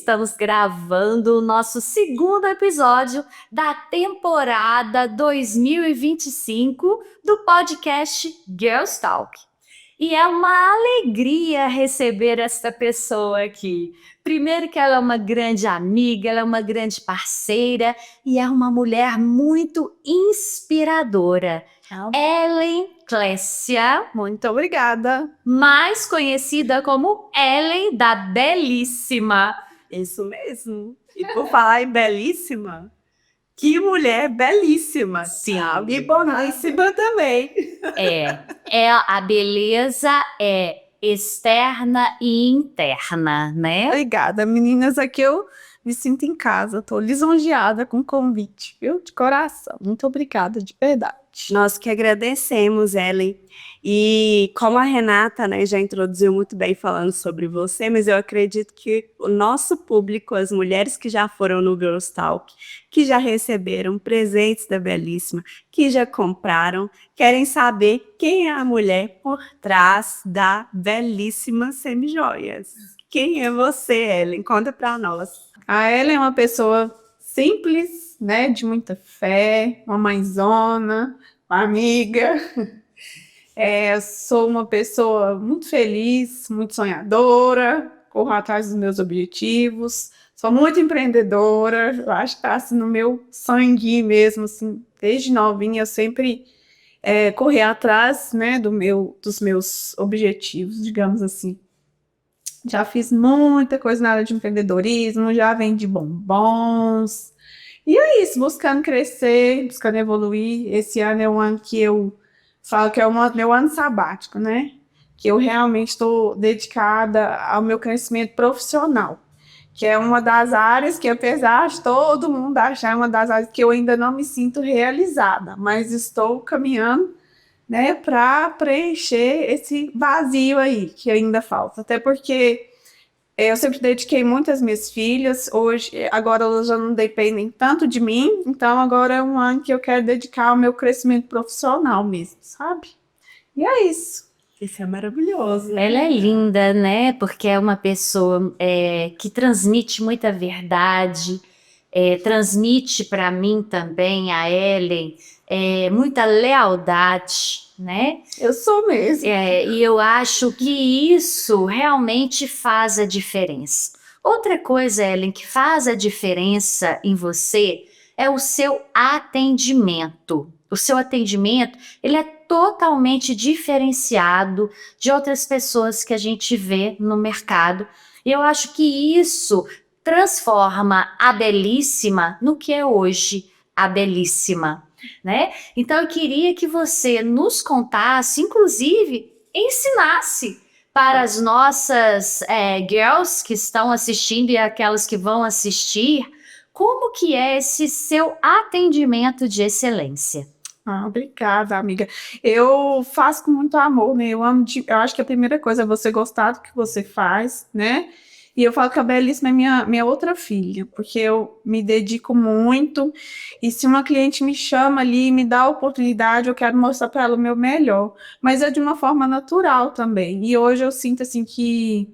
estamos gravando o nosso segundo episódio da temporada 2025 do podcast Girls Talk. E é uma alegria receber esta pessoa aqui. Primeiro que ela é uma grande amiga, ela é uma grande parceira e é uma mulher muito inspiradora. Ellen Clécia, Muito obrigada. mais conhecida como Ellen da Belíssima. Isso mesmo. E por falar em belíssima, que mulher belíssima. Sim. E boníssima também. A beleza é externa e interna, né? Obrigada, meninas. Aqui eu me sinto em casa. Estou lisonjeada com o convite, viu? De coração. Muito obrigada, de verdade. Nós que agradecemos, Ellen. E como a Renata, né, já introduziu muito bem falando sobre você, mas eu acredito que o nosso público, as mulheres que já foram no Girls Talk, que já receberam presentes da Belíssima, que já compraram, querem saber quem é a mulher por trás da Belíssima Semijoias. Quem é você, Ellen? Conta para nós. A Ellen é uma pessoa simples, né, de muita fé, uma mãezona, uma amiga. Sou uma pessoa muito feliz, muito sonhadora, corro atrás dos meus objetivos, sou muito empreendedora, eu acho que está assim, no meu sangue mesmo, assim, desde novinha eu sempre corri atrás, né, dos meus objetivos, digamos assim. Já fiz muita coisa na área de empreendedorismo, já vendi bombons, e é isso, buscando crescer, buscando evoluir. Esse ano é um ano que eu falo que é o meu ano sabático, né? Que eu realmente estou dedicada ao meu crescimento profissional, que é uma das áreas que, apesar de todo mundo achar, é uma das áreas que eu ainda não me sinto realizada, mas estou caminhando, né, para preencher esse vazio aí que ainda falta. Até porque eu sempre dediquei muito às minhas filhas, agora elas já não dependem tanto de mim, então agora é um ano que eu quero dedicar ao meu crescimento profissional mesmo, sabe? E é isso. Isso é maravilhoso. Ela é linda, né? Porque é uma pessoa que transmite muita verdade, transmite para mim também, a Ellen, muita lealdade, né? Eu sou mesmo. E eu acho que isso realmente faz a diferença. Outra coisa, Ellen, que faz a diferença em você é o seu atendimento. O seu atendimento, ele é totalmente diferenciado de outras pessoas que a gente vê no mercado. E eu acho que isso transforma a Belíssima no que é hoje a Belíssima, né? Então eu queria que você nos contasse, inclusive ensinasse para as nossas girls que estão assistindo e aquelas que vão assistir, como que é esse seu atendimento de excelência. Obrigada, amiga. Eu faço com muito amor, né? Eu acho que a primeira coisa é você gostar do que você faz, né? E eu falo que a Belíssima é minha outra filha, porque eu me dedico muito. E se uma cliente me chama ali, me dá a oportunidade, eu quero mostrar para ela o meu melhor. Mas é de uma forma natural também. E hoje eu sinto assim que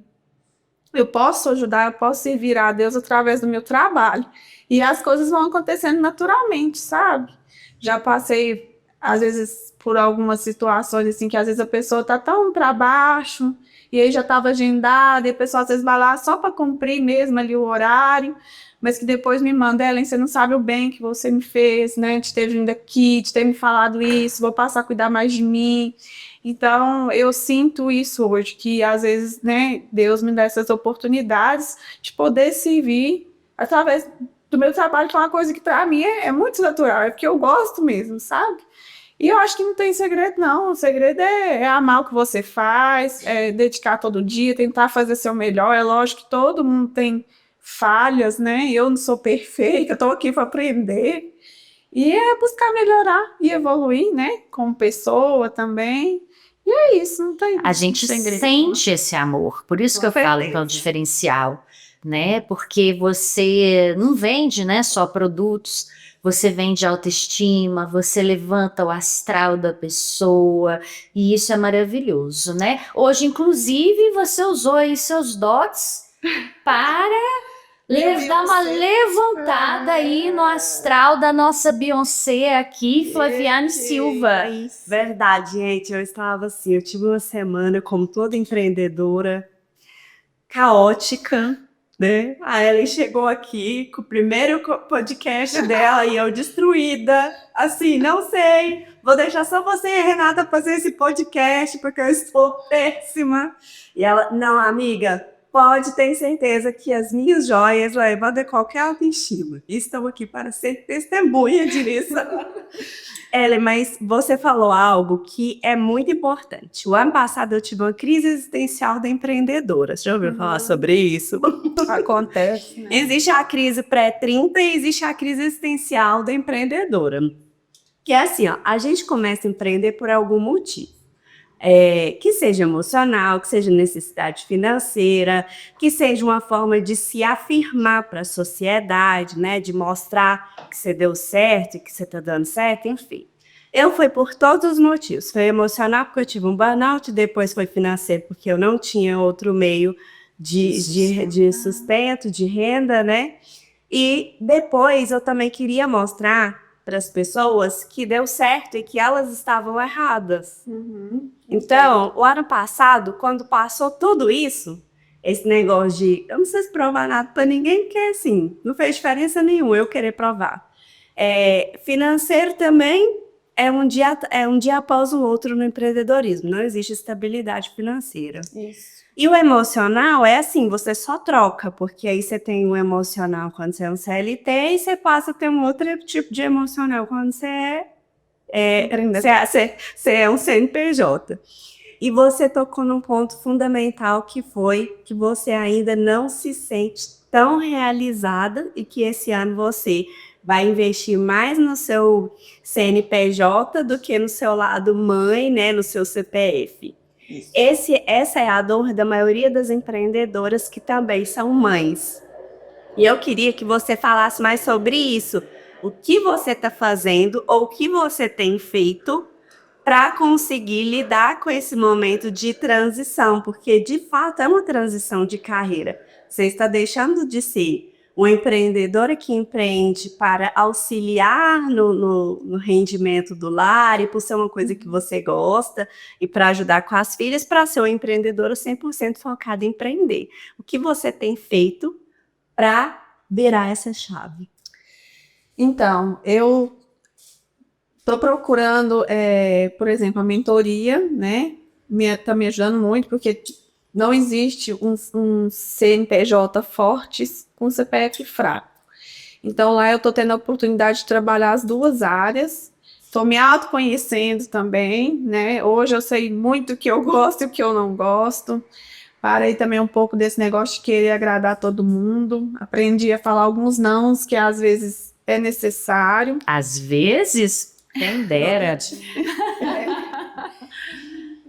eu posso ajudar, eu posso servir a Deus através do meu trabalho. E as coisas vão acontecendo naturalmente, sabe? Já passei, às vezes, por algumas situações, assim, que às vezes a pessoa tá tão para baixo, e aí já estava agendada, e a pessoa às vezes vai lá só para cumprir mesmo ali o horário, mas que depois me manda, Ellen, você não sabe o bem que você me fez, né? De ter vindo aqui, de ter me falado isso, vou passar a cuidar mais de mim. Então, eu sinto isso hoje, que às vezes, né, Deus me dá essas oportunidades de poder servir através do meu trabalho, que é uma coisa que para mim é muito natural, é porque eu gosto mesmo, sabe? E eu acho que não tem segredo, não. O segredo é amar o que você faz, é dedicar todo dia, tentar fazer seu melhor. É lógico que todo mundo tem falhas, né? Eu não sou perfeita, estou aqui para aprender. E é buscar melhorar e evoluir, né? Como pessoa também. E é isso, não tem A gente segredo. sente esse amor, por isso que eu falo que é um diferencial, né? Porque você não vende, né, só produtos, você vende autoestima, você levanta o astral da pessoa, e isso é maravilhoso, né? Hoje, inclusive, você usou aí seus dots para Dá uma levantada aí no astral da nossa Beyoncé aqui, Flaviane Silva. Verdade, gente. Eu estava assim, eu tive uma semana, como toda empreendedora, caótica, né? A Ellen chegou aqui com o primeiro podcast dela e eu destruída. Assim, não sei, vou deixar só você e a Renata fazer esse podcast porque eu estou péssima. E ela, não, amiga, pode ter certeza que as minhas joias levam de qualquer autoestima. E estou aqui para ser testemunha disso. Ellen, mas você falou algo que é muito importante. O ano passado eu tive uma crise existencial da empreendedora. Você já ouviu falar sobre isso? Acontece, né? Existe a crise pré-30 e existe a crise existencial da empreendedora. Que é assim, ó, a gente começa a empreender por algum motivo. Que seja emocional, que seja necessidade financeira, que seja uma forma de se afirmar para a sociedade, né? De mostrar que você deu certo e que você está dando certo, enfim. Eu fui por todos os motivos. Foi emocional porque eu tive um burnout, depois foi financeiro porque eu não tinha outro meio de sustento, de renda, né? E depois eu também queria mostrar para as pessoas que deu certo e que elas estavam erradas. Então, o ano passado, quando passou tudo isso, esse negócio de eu não sei se provar nada para ninguém, porque assim, não fez diferença nenhuma eu querer provar. Financeiro também é um dia após o outro no empreendedorismo, não existe estabilidade financeira. Isso. E o emocional é assim, você só troca, porque aí você tem um emocional quando você é um CLT e você passa a ter um outro tipo de emocional quando você é um CNPJ. E você tocou num ponto fundamental que foi que você ainda não se sente tão realizada e que esse ano você vai investir mais no seu CNPJ do que no seu lado mãe, né, no seu CPF. Essa é a dor da maioria das empreendedoras que também são mães. E eu queria que você falasse mais sobre isso. O que você está fazendo ou o que você tem feito para conseguir lidar com esse momento de transição, porque de fato é uma transição de carreira. Você está deixando de ser uma empreendedora que empreende para auxiliar no rendimento do lar e por ser uma coisa que você gosta e para ajudar com as filhas, para ser uma empreendedora 100% focada em empreender. O que você tem feito para virar essa chave? Então, eu estou procurando, por exemplo, a mentoria, né? Tá me ajudando muito, porque não existe um CNPJ forte com CPF fraco. Então, lá eu estou tendo a oportunidade de trabalhar as duas áreas. Estou me autoconhecendo também, né? Hoje eu sei muito o que eu gosto e o que eu não gosto. Parei também um pouco desse negócio de querer agradar todo mundo. Aprendi a falar alguns nãos que às vezes é necessário. Às vezes, quem dera.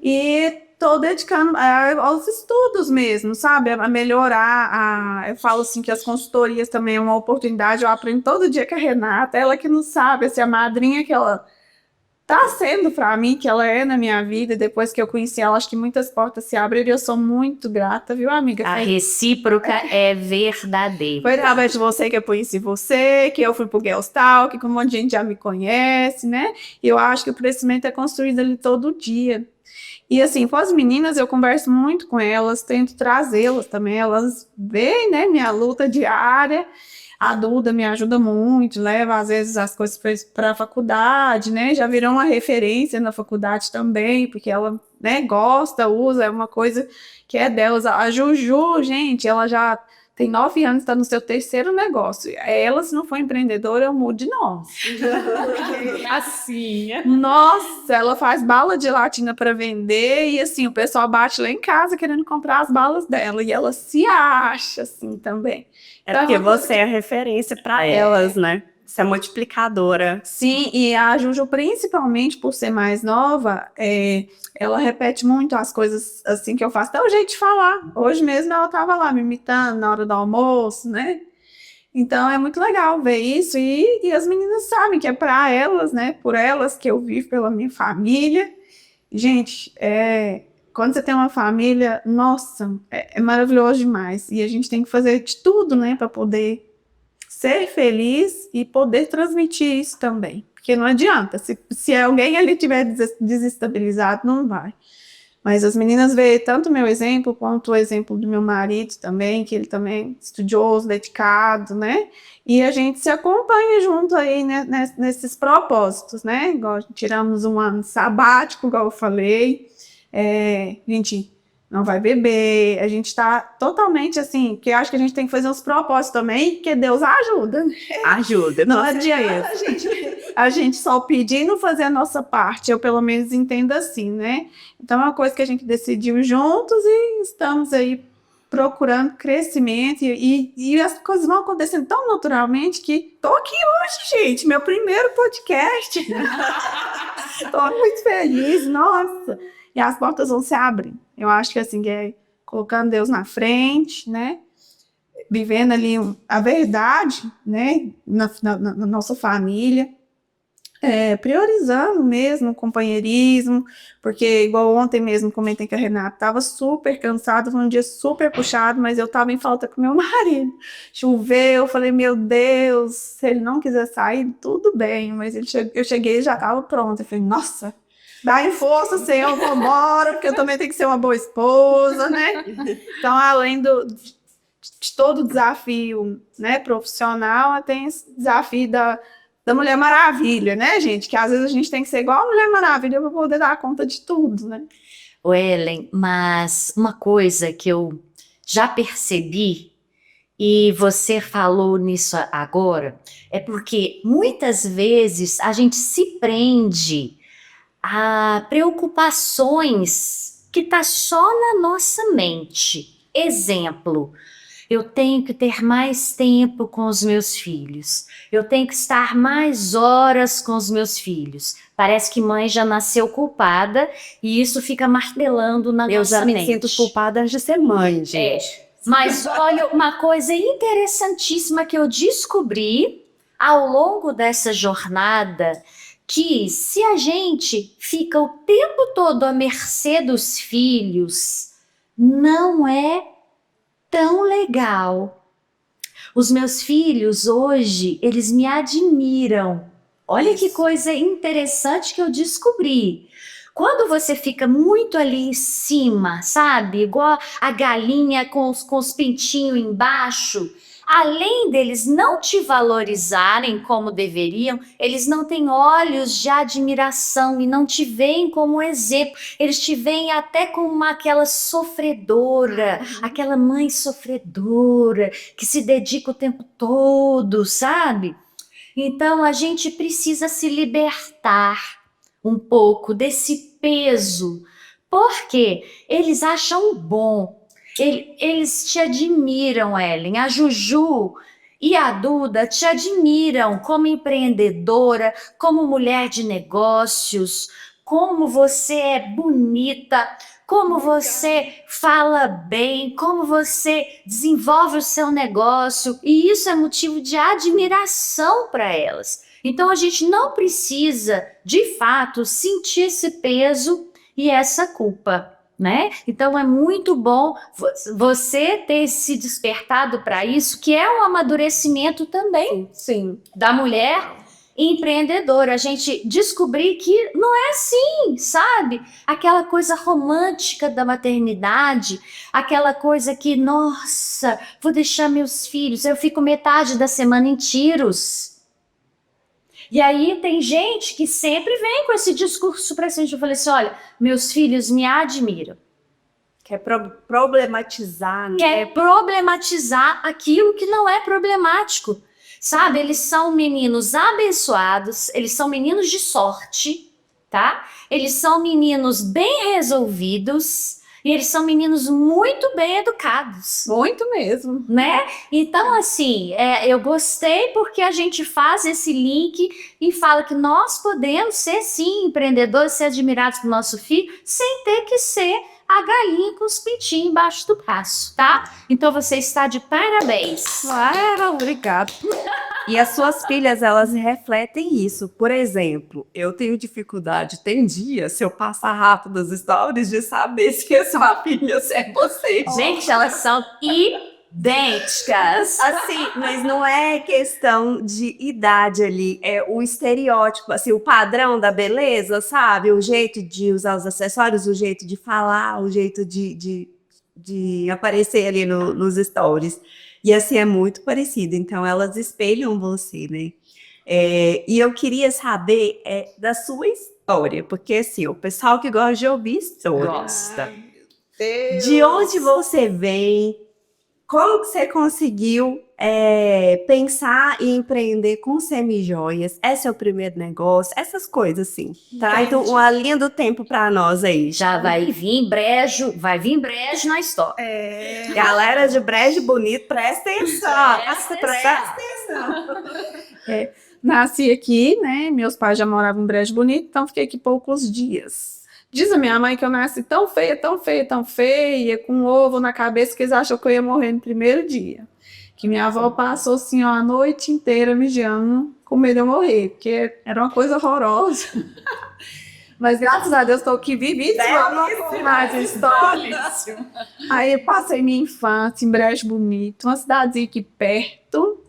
E estou dedicando aos estudos mesmo, sabe? A melhorar. Eu falo assim que as consultorias também é uma oportunidade. Eu aprendo todo dia com a Renata, ela que não sabe, assim, a madrinha que ela tá sendo para mim, que ela é na minha vida. Depois que eu conheci ela, acho que muitas portas se abriram e eu sou muito grata, viu, amiga? A recíproca é verdadeira. Foi através de você que eu conheci você, que eu fui pro Girls Talk, que um monte de gente já me conhece, né? E eu acho que o crescimento é construído ali todo dia. E assim, com as meninas eu converso muito com elas, tento trazê-las também, elas veem, né, minha luta diária. A Duda me ajuda muito, leva às vezes as coisas para a faculdade, né? Já virou uma referência na faculdade também, porque ela, né, gosta, usa, é uma coisa que é delas. A Juju, gente, ela já tem 9 anos, está no seu 3º negócio. Ela, se não for empreendedora, eu mudo de nome. Gracinha. Nossa, ela faz bala de gelatina para vender e assim, o pessoal bate lá em casa querendo comprar as balas dela e ela se acha assim também. É porque você é a referência para elas, né? Você é multiplicadora. Sim, e a Juju, principalmente por ser mais nova, ela repete muito as coisas assim que eu faço, até o jeito de falar. Hoje mesmo ela estava lá me imitando na hora do almoço, né? Então é muito legal ver isso e as meninas sabem que é para elas, né? Por elas que eu vivo, pela minha família. Gente, quando você tem uma família, nossa, é maravilhoso demais. E a gente tem que fazer de tudo, né, para poder ser feliz e poder transmitir isso também. Porque não adianta, se alguém ali estiver desestabilizado, não vai. Mas as meninas veem tanto o meu exemplo, quanto o exemplo do meu marido também, que ele também é estudioso, dedicado, né? E a gente se acompanha junto aí, né, nesses propósitos, né? Igual tiramos um ano sabático, igual eu falei. A gente não vai beber, a gente está totalmente assim, que eu acho que a gente tem que fazer uns propósitos também, que Deus ajuda. Ajuda, Não com adianta a gente só pedir e não fazer a nossa parte, eu pelo menos entendo assim, né? Então é uma coisa que a gente decidiu juntos e estamos aí procurando crescimento e as coisas vão acontecendo tão naturalmente que tô aqui hoje, gente, meu primeiro podcast. Tô muito feliz, nossa. E as portas vão se abrir. Eu acho que assim, é colocando Deus na frente, né? Vivendo ali a verdade, né? Na nossa família. Priorizando mesmo o companheirismo, porque igual ontem mesmo comentei que a Renata estava super cansada, foi um dia super puxado, mas eu estava em falta com meu marido. Choveu, eu falei, meu Deus, se ele não quiser sair, tudo bem, mas eu cheguei e já estava pronta. Eu falei, nossa, dá força, Senhor, vambora, porque eu também tenho que ser uma boa esposa, né? Então, além de todo o desafio, né, profissional, tem esse desafio da Mulher Maravilha, né, gente? Que às vezes a gente tem que ser igual a Mulher Maravilha para poder dar conta de tudo, né? Ô, Ellen, mas uma coisa que eu já percebi, e você falou nisso agora, é porque muitas vezes a gente se prende a preocupações que tá só na nossa mente. Exemplo, eu tenho que ter mais tempo com os meus filhos. Eu tenho que estar mais horas com os meus filhos. Parece que mãe já nasceu culpada e isso fica martelando na Eu nossa já me mente. sinto culpada de ser mãe, gente. Mas olha, uma coisa interessantíssima que eu descobri ao longo dessa jornada, que se a gente fica o tempo todo à mercê dos filhos, não é tão legal. Os meus filhos hoje, eles me admiram. Olha que coisa interessante que eu descobri. Quando você fica muito ali em cima, sabe? Igual a galinha com os pintinhos embaixo, além deles não te valorizarem como deveriam, eles não têm olhos de admiração e não te veem como exemplo. Eles te veem até como aquela sofredora, aquela mãe sofredora que se dedica o tempo todo, sabe? Então a gente precisa se libertar um pouco desse peso, porque eles acham bom. Eles te admiram, Ellen. A Juju e a Duda te admiram como empreendedora, como mulher de negócios, como você é bonita, como você fala bem, como você desenvolve o seu negócio. E isso é motivo de admiração para elas. Então a gente não precisa, de fato, sentir esse peso e essa culpa, né? Então é muito bom você ter se despertado para isso, que é um amadurecimento também Sim. da mulher empreendedora. A gente descobrir que não é assim, sabe? Aquela coisa romântica da maternidade, aquela coisa que, nossa, vou deixar meus filhos, eu fico metade da semana em Tiros. E aí tem gente que sempre vem com esse discurso pra gente. Eu falei assim, olha, meus filhos me admiram. Quer problematizar, né? Quer problematizar aquilo que não é problemático. Sabe, eles são meninos abençoados, eles são meninos de sorte, tá? Eles são meninos bem resolvidos e eles são meninos muito bem educados. Muito mesmo. Né? Então, assim, eu gostei porque a gente faz esse link e fala que nós podemos ser, sim, empreendedores, ser admirados pelo nosso filho, sem ter que ser a galinha com os pintinhos embaixo do braço, tá? Então, você está de parabéns. Obrigada. E as suas filhas, elas refletem isso. Por exemplo, eu tenho dificuldade, tem dias, se eu passar rápido as stories, de saber se é sua filha, se é você. Gente, elas são idênticas. Assim, mas não é questão de idade ali, é o estereótipo, assim, o padrão da beleza, sabe? O jeito de usar os acessórios, o jeito de falar, o jeito de aparecer ali nos stories. E assim, é muito parecido, então elas espelham você, né? E eu queria saber da sua história, porque assim, o pessoal que gosta de ouvir história. Gosta. De onde você vem? Como que você conseguiu pensar e empreender com semijoias? É seu primeiro negócio? Essas coisas assim. Traz uma linha do tempo para nós aí. Já vai vir brejo na história. Galera de Brejo Bonito, presta atenção. Presta atenção. Nasci aqui, né? Meus pais já moravam em Brejo Bonito, então fiquei aqui poucos dias. Diz a minha mãe que eu nasci tão feia, tão feia, tão feia, com um ovo na cabeça, que eles achou que eu ia morrer no primeiro dia. Que minha avó passou assim, ó, a noite inteira mijando, com medo de eu morrer, porque era uma coisa horrorosa. Mas graças a Deus estou aqui vivíssima, não mais histórias. Aí eu passei minha infância em Brejo Bonito, uma cidadezinha aqui perto.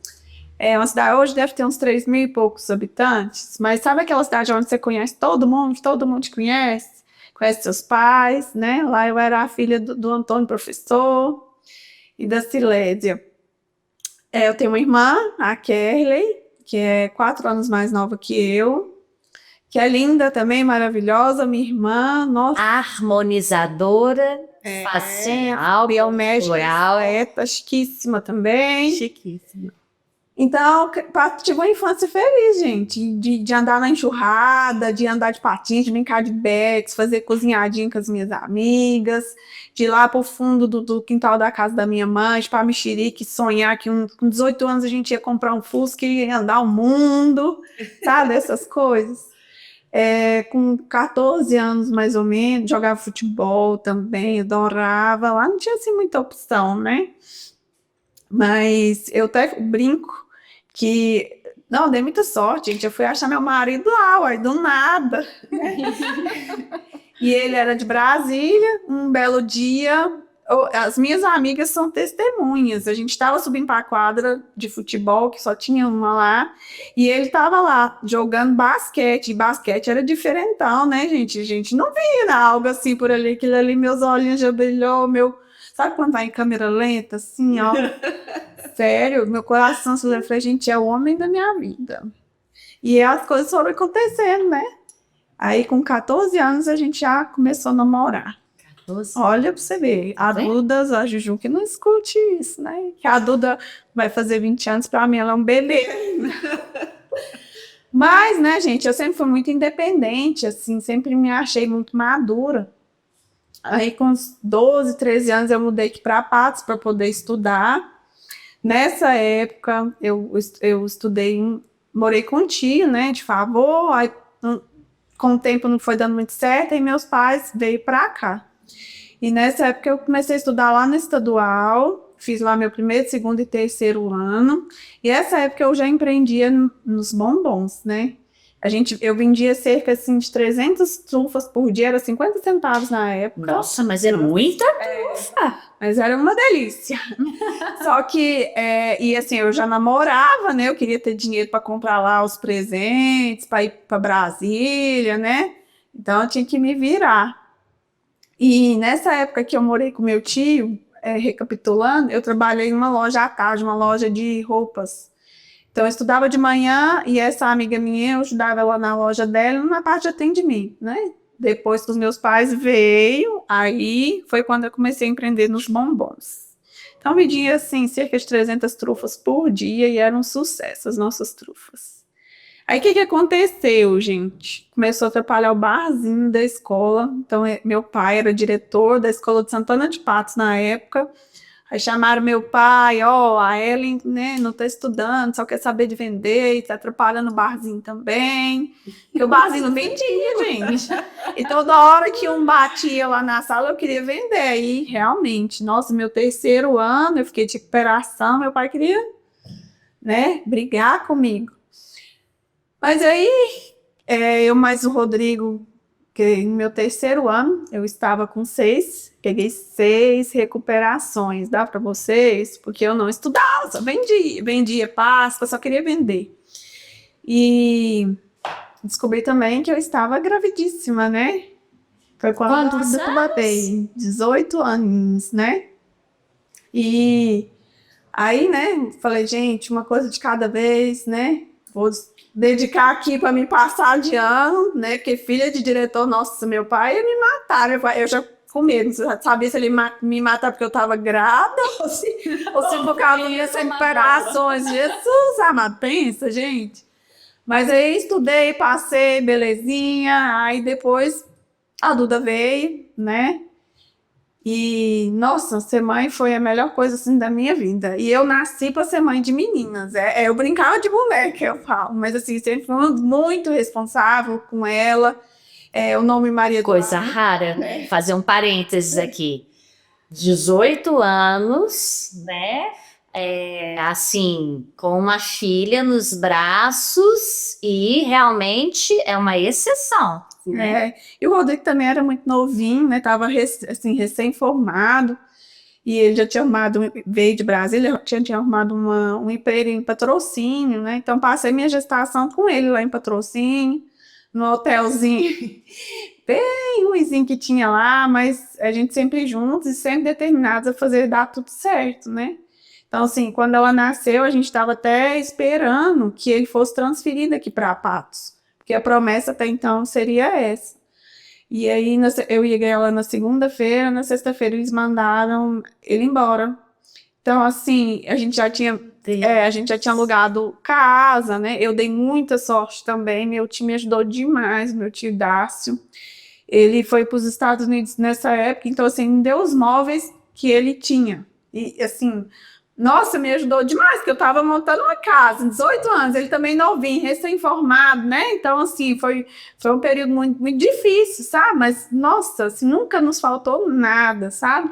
É uma cidade, hoje deve ter uns 3 mil e poucos habitantes, mas sabe aquela cidade onde você conhece todo mundo te conhece? Conhece seus pais, né? Lá eu era a filha do Antônio, professor, e da Silésia. Eu tenho uma irmã, a Kerley, que é 4 anos mais nova que eu, que é linda também, maravilhosa, minha irmã, nossa. Harmonizadora, facial, biomédica, poeta, chiquíssima também. Chiquíssima. Então, tive uma infância feliz, gente, de andar na enxurrada, de andar de patins, de brincar de bets, fazer cozinhadinho com as minhas amigas, de ir lá pro fundo do quintal da casa da minha mãe, para mexerique, sonhar que com 18 anos a gente ia comprar um Fusca e ia andar o mundo, sabe, essas coisas. Com 14 anos, mais ou menos, jogava futebol também, adorava, lá não tinha assim muita opção, né? Mas eu até brinco que, não, dei muita sorte, gente, eu fui achar meu marido lá, uai, do nada. E ele era de Brasília, um belo dia, as minhas amigas são testemunhas, a gente estava subindo para a quadra de futebol, que só tinha uma lá, e ele estava lá, jogando basquete, e basquete era diferentão, né, gente? A gente não via algo assim por ali, aquilo ali, meus olhinhos já brilhou, sabe quando vai em câmera lenta, assim, ó? Sério, meu coração se lembra, gente, é o homem da minha vida. E as coisas foram acontecendo, né? Aí, com 14 anos, a gente já começou a namorar. 14? Olha pra você ver, a Duda, a Juju que não escute isso, né? Que a Duda vai fazer 20 anos, pra mim ela é um bebê. Mas, né, gente, eu sempre fui muito independente, assim, sempre me achei muito madura. Aí, com uns 12, 13 anos, eu mudei aqui para Patos para poder estudar. Nessa época, eu estudei, morei com um tio, né, de favor. Aí, com o tempo, não foi dando muito certo, e meus pais veio para cá. E nessa época, eu comecei a estudar lá no estadual, fiz lá meu primeiro, segundo e terceiro ano. E essa época, eu já empreendia nos bombons, né? Eu vendia cerca assim, de 300 trufas por dia, era 50 centavos na época. Nossa, mas é muita trufa! Mas era uma delícia. Só que, e assim, eu já namorava, né? Eu queria ter dinheiro para comprar lá os presentes, para ir para Brasília, né? Então eu tinha que me virar. E nessa época que eu morei com meu tio, recapitulando, eu trabalhei em uma loja à tarde, uma loja de roupas. Então, eu estudava de manhã e essa amiga minha, eu ajudava ela na loja dela, na parte de atendimento, né? Depois que os meus pais veio, aí foi quando eu comecei a empreender nos bombons. Então, eu vendia, assim, cerca de 300 trufas por dia e era um sucesso, as nossas trufas. Aí, o que aconteceu, gente? Começou a atrapalhar o barzinho da escola. Então, meu pai era diretor da escola de Santana de Patos na época. Aí chamaram meu pai, a Ellen, né, não tá estudando, só quer saber de vender, e tá atrapalhando o barzinho também. Porque o barzinho não vendia, gente. E toda hora que um batia lá na sala, eu queria vender. E realmente, nossa, meu terceiro ano, eu fiquei de recuperação, meu pai queria né, brigar comigo. Mas aí, eu mais o Rodrigo, que no meu terceiro ano, eu estava com 6, peguei 6 recuperações, dá para vocês? Porque eu não estudava, só vendia Páscoa, só queria vender. E descobri também que eu estava gravidíssima, né? Foi quando Quantos eu batei 18 anos, né? E aí, né, falei, gente, uma coisa de cada vez, né? Vou dedicar aqui para me passar de ano, né? Porque filha de diretor, nossa, meu pai ia me matar. Eu já com medo, você sabia se ele me matar porque eu estava grávida ou se por causa das minhas recuperações. Jesus amado, pensa, gente. Mas aí estudei, passei, belezinha. Aí depois a Duda veio, né? E, nossa, ser mãe foi a melhor coisa, assim, da minha vida. E eu nasci para ser mãe de meninas. Eu brincava de boneca, eu falo. Mas, assim, sempre fui muito responsável com ela. O nome Maria Coisa Eduarda. rara, fazer um parênteses aqui. 18 anos, né? Assim, com uma filha nos braços e realmente é uma exceção. Né? E o Rodrigo também era muito novinho, né? Tava assim, recém-formado. E ele já tinha veio de Brasília, tinha arrumado um emprego em Patrocínio, né? Então passei minha gestação com ele lá em Patrocínio, no hotelzinho bem ruimzinho que tinha lá, mas a gente sempre juntos e sempre determinados a fazer dar tudo certo, né? Então, assim, quando ela nasceu, a gente estava até esperando que ele fosse transferido aqui para Patos, porque a promessa até então seria essa. E aí eu ia ganhar ela na segunda-feira, na sexta-feira eles mandaram ele embora. Então, assim, a gente já tinha alugado casa, né? Eu dei muita sorte também, meu tio me ajudou demais, meu tio Dácio. Ele foi para os Estados Unidos nessa época, então, assim, me deu os móveis que ele tinha. E, assim, nossa, me ajudou demais, porque eu estava montando uma casa, 18 anos, ele também novinho, recém-formado, né? Então, assim, foi um período muito, muito difícil, sabe? Mas, nossa, assim, nunca nos faltou nada, sabe?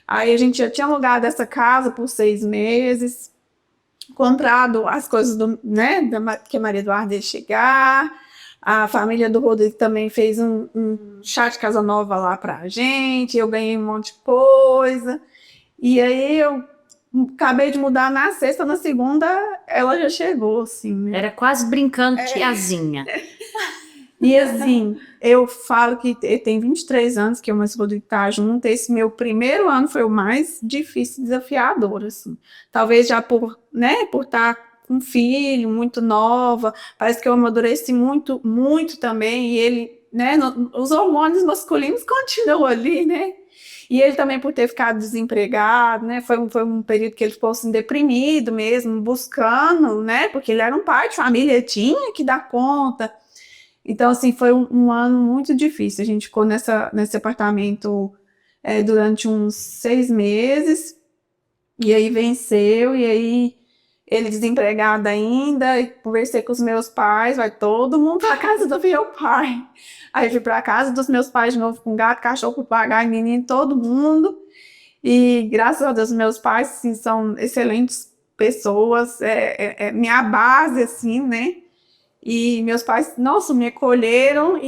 Aí a gente já tinha alugado essa casa por 6 meses, comprado as coisas né, que a Maria Eduarda ia chegar. A família do Rodrigo também fez um chá de casa nova lá pra gente. Eu ganhei um monte de coisa. E aí eu acabei de mudar na sexta, na segunda ela já chegou, assim, né? Era quase brincando tiazinha. E assim, eu falo que tem 23 anos que eu e o Rodrigo tá junto. Esse meu primeiro ano foi o mais difícil e desafiador, assim. Talvez já por estar com um filho, muito nova. Parece que eu amadureci muito, muito também. E ele, né, os hormônios masculinos continuam ali, né? E ele também por ter ficado desempregado, né? Foi um período que ele ficou assim, deprimido mesmo, buscando, né? Porque ele era um pai de família, ele tinha que dar conta. Então, assim, foi um ano muito difícil. A gente ficou nesse apartamento durante uns 6 meses, e aí venceu, e aí ele desempregado ainda, e conversei com os meus pais, vai todo mundo pra casa do meu pai. Aí fui pra casa dos meus pais de novo, com gato, cachorro, papagaio, menino, todo mundo. E graças a Deus, meus pais, assim, são excelentes pessoas, minha base, assim, né? E meus pais, nossa, me acolheram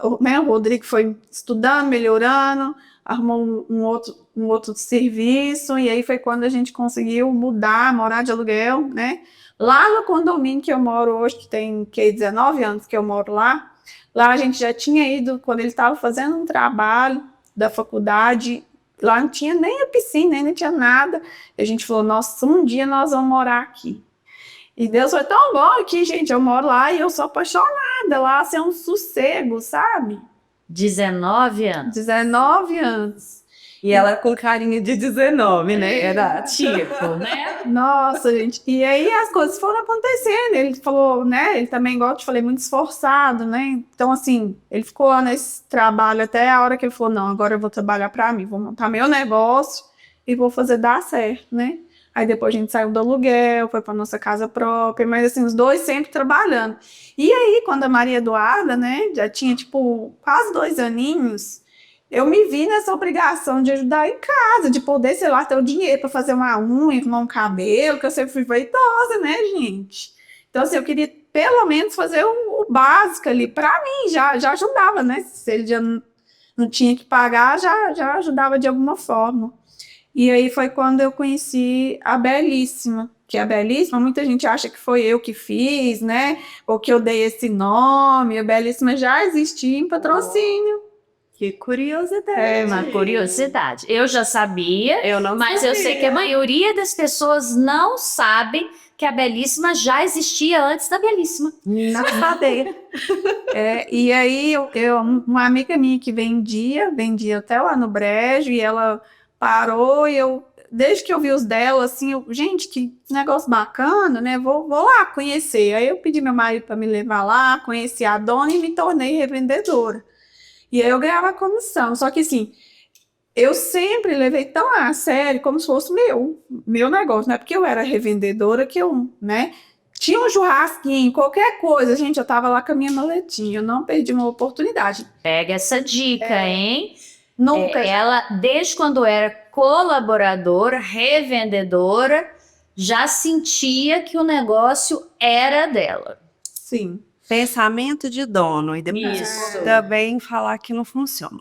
o Rodrigo foi estudando, melhorando, arrumou um outro serviço, e aí foi quando a gente conseguiu mudar, morar de aluguel, né? Lá no condomínio que eu moro hoje, que tem 19 anos que eu moro lá a gente já tinha ido, quando ele estava fazendo um trabalho da faculdade, lá não tinha nem a piscina, nem não tinha nada. E a gente falou, nossa, um dia nós vamos morar aqui. E Deus foi tão bom aqui, gente. Eu moro lá e eu sou apaixonada lá, assim, é um sossego, sabe? 19 anos. 19 anos. E ela com carinha de 19, né? Era tipo, né? Nossa, gente. E aí as coisas foram acontecendo. Ele falou, né? Ele também, igual eu te falei, muito esforçado, né? Então, assim, ele ficou lá nesse trabalho até a hora que ele falou: não, agora eu vou trabalhar para mim, vou montar meu negócio e vou fazer dar certo, né? Aí depois a gente saiu do aluguel, foi para nossa casa própria, mas assim, os dois sempre trabalhando. E aí, quando a Maria Eduarda, né, já tinha, tipo, quase 2 aninhos, eu me vi nessa obrigação de ajudar em casa, de poder, sei lá, ter o dinheiro para fazer uma unha, arrumar um cabelo, que eu sempre fui vaidosa, né, gente? Então, assim, eu queria pelo menos fazer o básico ali. Para mim, já ajudava, né? Se ele já não tinha que pagar, já ajudava de alguma forma. E aí foi quando eu conheci a Belíssima, que a Belíssima, muita gente acha que foi eu que fiz, né? Ou que eu dei esse nome. A Belíssima já existia em Patrocínio. Que curiosidade. É uma curiosidade. Eu já sabia, Eu não mas eu sei que a maioria das pessoas não sabem que a Belíssima já existia antes da Belíssima. não sabia. E aí, uma amiga minha que vendia até lá no Brejo, e ela parou, e desde que eu vi os dela, assim, gente, que negócio bacana, né? Vou lá conhecer. Aí eu pedi meu marido para me levar lá, conheci a dona e me tornei revendedora. E aí eu ganhava comissão. Só que assim, eu sempre levei tão a sério como se fosse meu negócio, não é porque eu era revendedora que eu, né? Tinha um churrasquinho, qualquer coisa, gente, eu tava lá com a minha maletinha, eu não perdi uma oportunidade. Pega essa dica, hein? Nunca. Ela, desde quando era colaboradora, revendedora, já sentia que o negócio era dela. Sim. Pensamento de dono. E depois Isso. também falar que não funciona.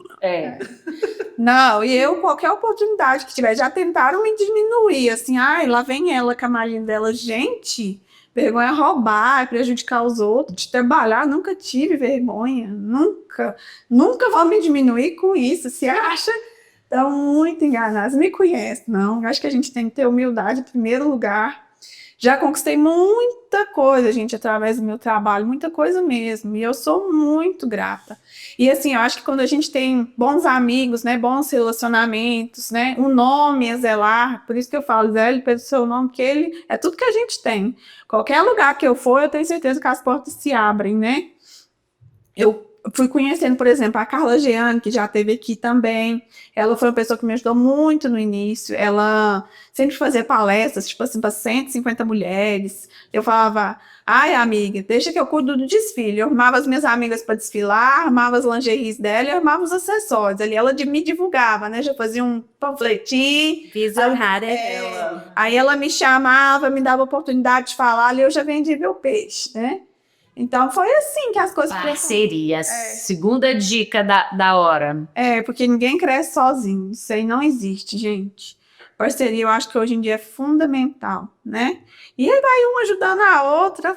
Não, e qualquer oportunidade que tiver, já tentaram me diminuir, assim, ai, lá vem ela com a malinha dela. Gente, vergonha é roubar, prejudicar os outros, de trabalhar, nunca tive vergonha, nunca vão me diminuir com isso. Se acha, estão muito enganados, me conhece, não. Acho que a gente tem que ter humildade em primeiro lugar. Já conquistei muita coisa, gente, através do meu trabalho, muita coisa mesmo, e eu sou muito grata. E assim, eu acho que quando a gente tem bons amigos, né, bons relacionamentos, né, um nome a zelar, por isso que eu falo, zele pelo seu nome, que ele é tudo que a gente tem. Qualquer lugar que eu for, eu tenho certeza que as portas se abrem, né? Eu fui conhecendo, por exemplo, a Carla Jeane, que já esteve aqui também. Ela foi uma pessoa que me ajudou muito no início. Ela sempre fazia palestras, tipo assim, para 150 mulheres. Eu falava, ai, amiga, deixa que eu cuido do desfile. Eu arrumava as minhas amigas para desfilar, armava as lingeries dela e armava os acessórios. Ali ela me divulgava, né? Já fazia um panfletinho. Visionária ela. Aí ela me chamava, me dava oportunidade de falar, ali eu já vendia meu peixe, né? Então foi assim que as coisas... Parceria, segunda dica da hora. Porque ninguém cresce sozinho, isso aí não existe, gente. Parceria eu acho que hoje em dia é fundamental, né? E aí vai uma ajudando a outra.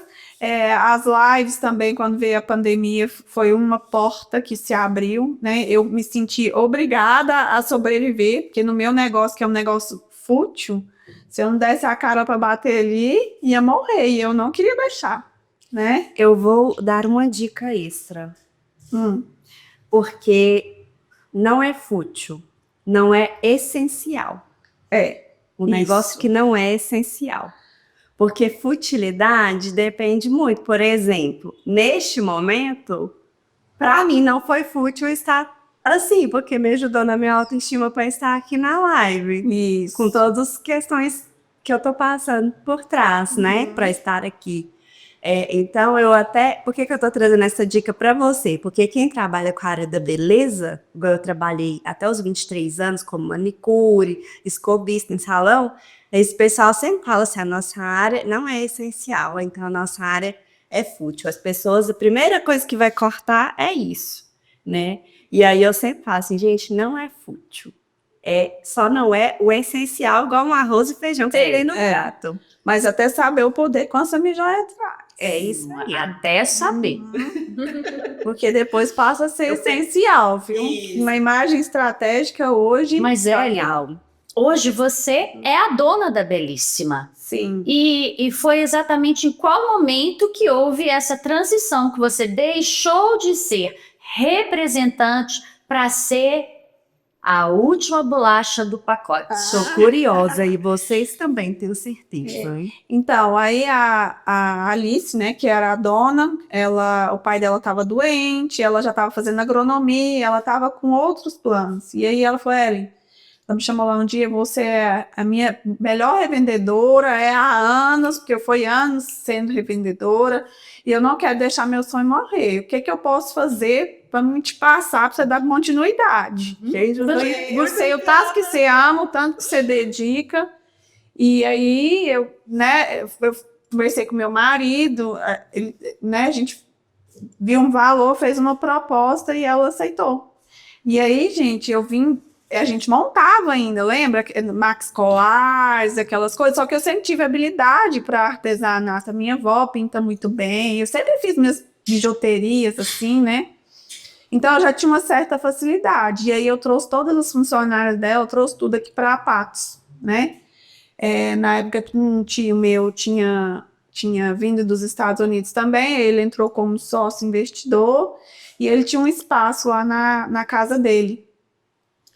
As lives também, quando veio a pandemia, foi uma porta que se abriu, né? Eu me senti obrigada a sobreviver, porque no meu negócio, que é um negócio fútil, se eu não desse a cara para bater ali, ia morrer, e eu não queria deixar. Né? Eu vou dar uma dica extra. Porque não é fútil, não é essencial. Um negócio que não é essencial. Porque futilidade depende muito. Por exemplo, neste momento, para mim não foi fútil estar assim, porque me ajudou na minha autoestima para estar aqui na live. Isso. Com todas as questões que eu tô passando por trás, né? Para estar aqui. Então, por que eu tô trazendo essa dica para você? Porque quem trabalha com a área da beleza, igual eu trabalhei até os 23 anos como manicure, escovista em salão, esse pessoal sempre fala assim, a nossa área não é essencial, então a nossa área é fútil. As pessoas, a primeira coisa que vai cortar é isso, né? E aí eu sempre falo assim, gente, não é fútil. Só não é o essencial, igual um arroz e feijão que tem no prato. Mas até saber o poder com essa mijóia atrás. É isso aí. Até saber. Porque depois passa a ser essencial, viu? Isso. Uma imagem estratégica hoje. Mas Legal. hoje você é a dona da Belíssima. Sim. E foi exatamente em qual momento que houve essa transição, que você deixou de ser representante para ser a última bolacha do pacote. Sou curiosa e vocês também, tenho certeza. Hein? Então, aí a Alice, né, que era a dona, o pai dela estava doente, ela já estava fazendo agronomia, ela estava com outros planos. E aí ela falou, Ellen, ela me chamou lá um dia, você é a minha melhor revendedora, há anos, porque eu fui anos sendo revendedora, e eu não quero deixar meu sonho morrer. O que eu posso fazer para não te passar, para você dar continuidade. Você, o tanto que você ama, o tanto que você dedica. E aí, eu conversei com meu marido, a gente viu um valor, fez uma proposta e ela aceitou. E aí, gente, a gente montava ainda, lembra? Max Colares, aquelas coisas, só que eu sempre tive habilidade para artesanato. A minha avó pinta muito bem, eu sempre fiz minhas bijuterias, assim, né? Então, eu já tinha uma certa facilidade. E aí, eu trouxe todas as funcionárias dela, eu trouxe tudo aqui para Patos, né? Na época que um tio meu tinha vindo dos Estados Unidos também, ele entrou como sócio investidor e ele tinha um espaço lá na casa dele.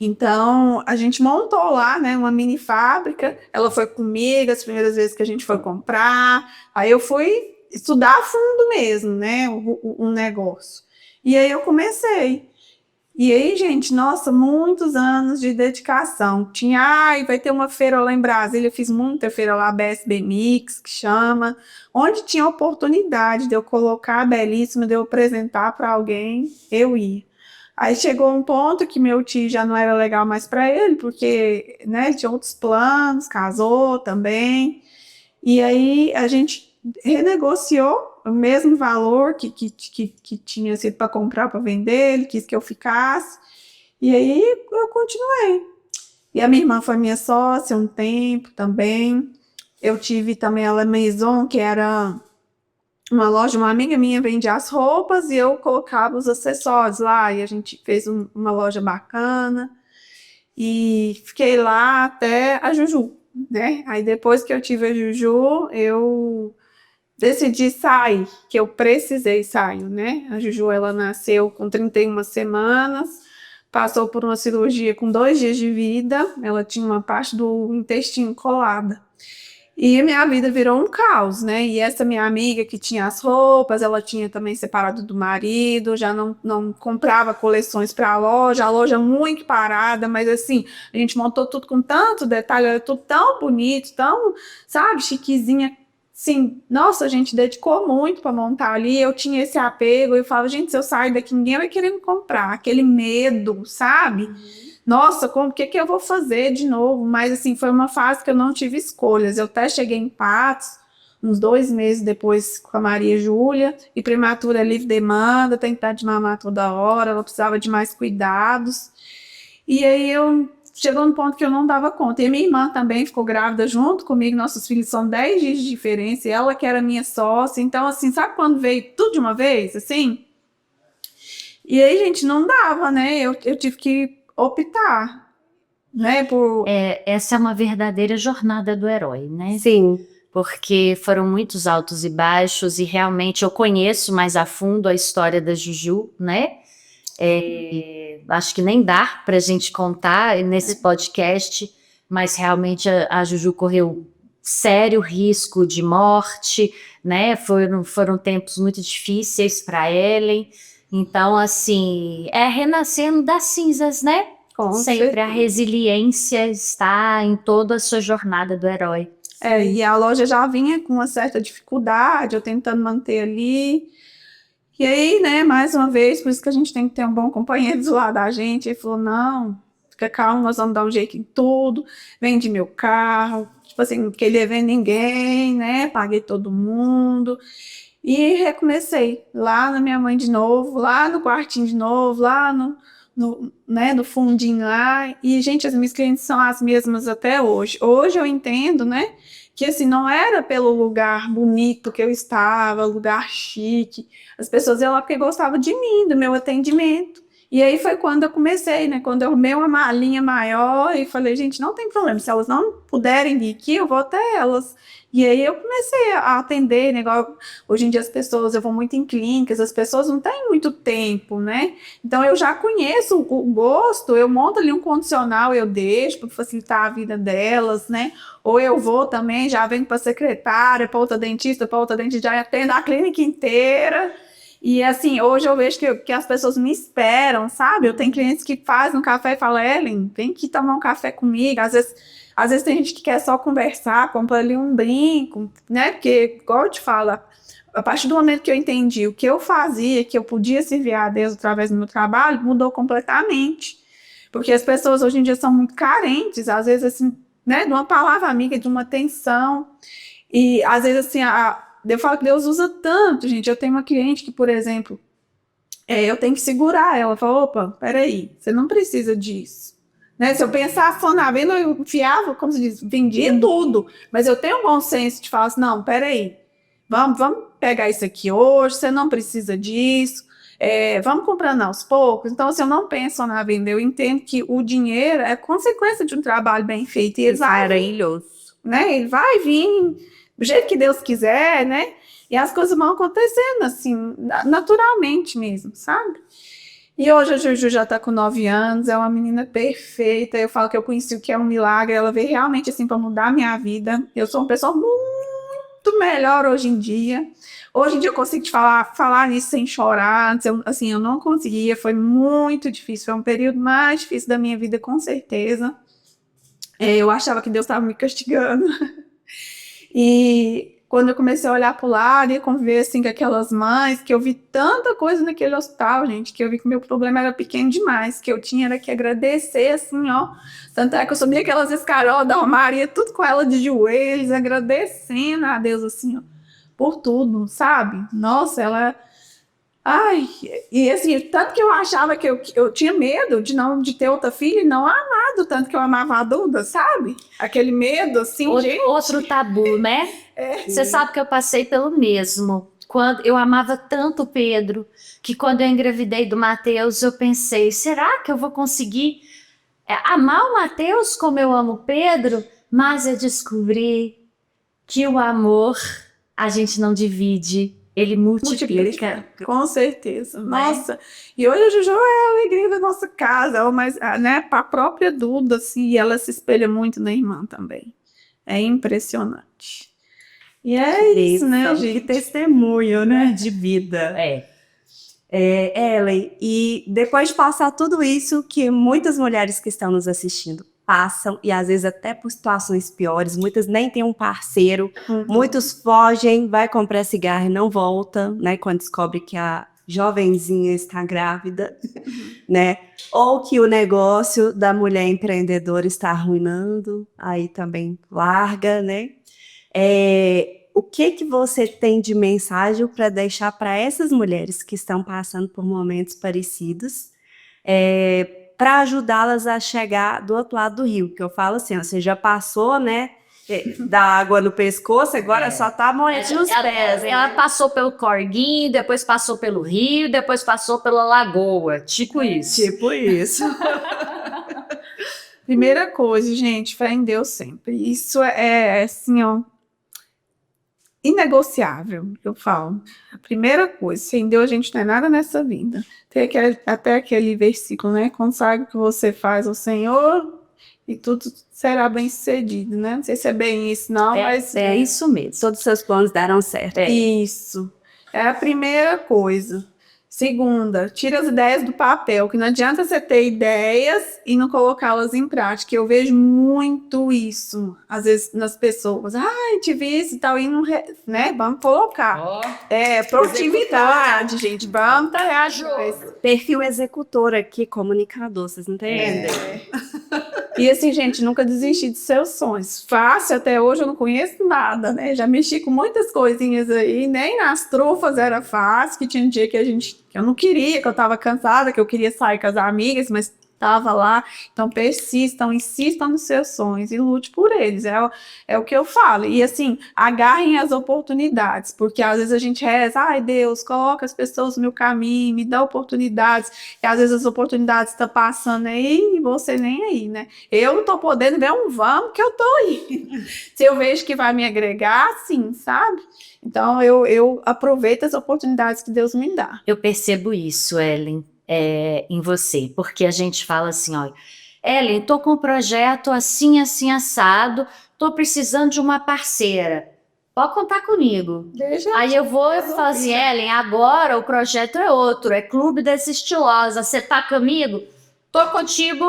Então, a gente montou lá, né, uma mini fábrica, ela foi comigo as primeiras vezes que a gente foi comprar, aí eu fui estudar a fundo mesmo, né, um negócio. E aí eu comecei. E aí, gente, nossa, muitos anos de dedicação. Vai ter uma feira lá em Brasília, eu fiz muita feira lá, BSB Mix, que chama, onde tinha oportunidade de eu colocar a Belíssima, de eu apresentar para alguém, eu ia. Aí chegou um ponto que meu tio já não era legal mais para ele, porque, né, ele tinha outros planos, casou também. E aí a gente renegociou o mesmo valor que tinha sido para comprar, para vender, ele quis que eu ficasse, e aí eu continuei. E a minha irmã foi minha sócia um tempo também. Eu tive também a La Maison, que era uma loja, uma amiga minha vendia as roupas e eu colocava os acessórios lá, e a gente fez uma loja bacana, e fiquei lá até a Juju, né? Aí depois que eu tive a Juju, eu decidi sair, que eu precisei sair, né? A Juju, ela nasceu com 31 semanas, passou por uma cirurgia com 2 dias de vida, ela tinha uma parte do intestino colada. E minha vida virou um caos, né? E essa minha amiga que tinha as roupas, ela tinha também separado do marido, já não comprava coleções para a loja muito parada, mas assim, a gente montou tudo com tanto detalhe, era tudo tão bonito, tão, sabe, chiquezinha. Sim, nossa, a gente dedicou muito para montar ali, eu tinha esse apego, eu falava, gente, se eu sair daqui, ninguém vai querer me comprar, aquele medo, sabe? Nossa, o que eu vou fazer de novo? Mas assim, foi uma fase que eu não tive escolhas, eu até cheguei em Patos, uns 2 meses depois com a Maria Júlia, e prematura é livre demanda, tem que dar de mamar toda hora, ela precisava de mais cuidados, e aí chegou no ponto que eu não dava conta. E a minha irmã também ficou grávida junto comigo. Nossos filhos são 10 dias de diferença. E ela que era minha sócia. Então, assim, sabe quando veio tudo de uma vez? Assim? E aí, gente, não dava, né? Eu tive que optar, né? Essa é uma verdadeira jornada do herói, né? Sim. Porque foram muitos altos e baixos e realmente eu conheço mais a fundo a história da Juju, né? Acho que nem dá para a gente contar nesse podcast, mas realmente a Juju correu sério risco de morte, né? Foram tempos muito difíceis para Ellen. Então, assim, renascendo das cinzas, né? Sempre a resiliência está em toda a sua jornada do herói. E a loja já vinha com uma certa dificuldade, eu tentando manter ali. E aí, né, mais uma vez, por isso que a gente tem que ter um bom companheiro do lado da gente. Ele falou, não, fica calmo, nós vamos dar um jeito em tudo, vende meu carro, tipo assim, não queria ver ninguém, né, paguei todo mundo. E recomecei, lá na minha mãe de novo, lá no quartinho de novo, lá no fundinho lá. E, gente, as minhas clientes são as mesmas até hoje. Hoje eu entendo, né, que assim, não era pelo lugar bonito que eu estava, lugar chique. As pessoas iam lá porque gostavam de mim, do meu atendimento. E aí foi quando eu comecei, né? Quando eu arrumei uma malinha maior e falei, gente, não tem problema. Se elas não puderem vir aqui, eu vou até elas. E aí eu comecei a atender, né? Hoje em dia as pessoas, eu vou muito em clínicas, as pessoas não têm muito tempo, né? Então eu já conheço o gosto, eu monto ali um condicional, eu deixo para facilitar a vida delas, né? Ou eu vou também, já venho para secretária, para outra dentista, já atendo a clínica inteira. E assim, hoje eu vejo que as pessoas me esperam, sabe? Eu tenho clientes que fazem um café e falam, Ellen, vem aqui tomar um café comigo. Às vezes tem gente que quer só conversar, compra ali um brinco, né? Porque, igual eu te falo, a partir do momento que eu entendi o que eu fazia, que eu podia servir a Deus através do meu trabalho, mudou completamente. Porque as pessoas hoje em dia são muito carentes, às vezes, assim, né? De uma palavra amiga, de uma atenção. E, às vezes, assim, eu falo que Deus usa tanto, gente. Eu tenho uma cliente que, por exemplo, eu tenho que segurar ela. Fala, opa, peraí, você não precisa disso. Né? Se eu pensar só na venda, eu enfiava, como se diz, vendia tudo. Mas eu tenho um bom senso de falar assim, não, peraí, vamos pegar isso aqui hoje, você não precisa disso, vamos comprando aos poucos. Então, assim, eu não penso na venda, eu entendo que o dinheiro é consequência de um trabalho bem feito. E ele vai, Maravilhoso. né? Ele vai vir do jeito que Deus quiser, né? E as coisas vão acontecendo, assim, naturalmente mesmo, sabe? E hoje a Juju já tá com 9 anos, é uma menina perfeita. Eu falo que eu conheci o que é um milagre. Ela veio realmente, assim, para mudar a minha vida. Eu sou uma pessoa muito melhor hoje em dia. Hoje em dia eu consigo te falar nisso sem chorar. Antes, eu não conseguia, foi muito difícil. Foi um período mais difícil da minha vida, com certeza. Eu achava que Deus estava me castigando. E quando eu comecei a olhar para o lado e conviver assim com aquelas mães, que eu vi tanta coisa naquele hospital, gente, que eu vi que meu problema era pequeno demais, que eu tinha era que agradecer, assim, ó. Tanto é que eu subia aquelas escarolas da Maria, tudo com ela de joelhos, agradecendo a Deus, assim, ó, por tudo, sabe? Nossa, ela... Ai, e assim, tanto que eu achava que eu tinha medo de ter outra filha e não amar do tanto que eu amava a Duda, sabe? Aquele medo, assim, gente. Outro tabu, né? Você sabe que eu passei pelo mesmo. Quando eu amava tanto o Pedro, que quando eu engravidei do Mateus, eu pensei, será que eu vou conseguir amar o Mateus como eu amo o Pedro? Mas eu descobri que o amor a gente não divide, ele multiplica. Com certeza. Nossa, e hoje a Juju é a alegria da nossa casa, mas, né, a própria Duda, assim, e ela se espelha muito na irmã também. É impressionante. E é isso, né, gente? Que testemunho, né, de vida. Ellen, e depois de passar tudo isso que muitas mulheres que estão nos assistindo passam, e às vezes até por situações piores, muitas nem têm um parceiro, muitos fogem, vai comprar cigarro e não volta, né, quando descobre que a jovenzinha está grávida, né, ou que o negócio da mulher empreendedora está arruinando, aí também larga, né. O que você tem de mensagem para deixar para essas mulheres que estão passando por momentos parecidos, para ajudá-las a chegar do outro lado do rio? Que eu falo assim, ó, você já passou, né, da água no pescoço, agora só tá molhando os pés. Ela passou pelo Corguinho, depois passou pelo rio, depois passou pela lagoa, tipo isso. Tipo isso. Primeira coisa, gente, fé em Deus sempre. Isso é assim, ó, inegociável, eu falo. A primeira coisa, sem Deus a gente não é nada nessa vida. Tem até aquele versículo, né? Consagre o que você faz ao Senhor e tudo será bem sucedido, né? Não sei se é bem isso, não, mas... É isso mesmo. Todos os seus planos darão certo. Isso. É a primeira coisa. Segunda, tira as ideias do papel, que não adianta você ter ideias e não colocá-las em prática. Eu vejo muito isso, às vezes, nas pessoas. Tive isso e tal, e não, né? Vamos colocar. Produtividade, gente. Vamos reagir. Perfil executor aqui, comunicador, vocês não entendem? E assim, gente, nunca desisti de seus sonhos. Fácil, até hoje eu não conheço nada, né? Já mexi com muitas coisinhas aí, nem nas trufas era fácil, que tinha um dia que eu não queria, que eu tava cansada, que eu queria sair com as amigas, mas tava lá. Então persistam, insistam nos seus sonhos e lute por eles, é o que eu falo. E assim, agarrem as oportunidades, porque às vezes a gente reza, ai Deus, coloca as pessoas no meu caminho, me dá oportunidades, e às vezes as oportunidades estão passando aí e você nem aí, né? Eu não tô podendo ver um vamos que eu tô aí. Se eu vejo que vai me agregar, sim, sabe? Então eu aproveito as oportunidades que Deus me dá. Eu percebo isso, Ellen, em você, porque a gente fala assim, ó, Ellen, tô com um projeto assim, assim, assado, tô precisando de uma parceira. pode contar comigo. Deixa Aí eu vou e resolver. falo assim, Ellen, agora o projeto é outro, é Clube das Estilosas, você tá comigo? Tô contigo.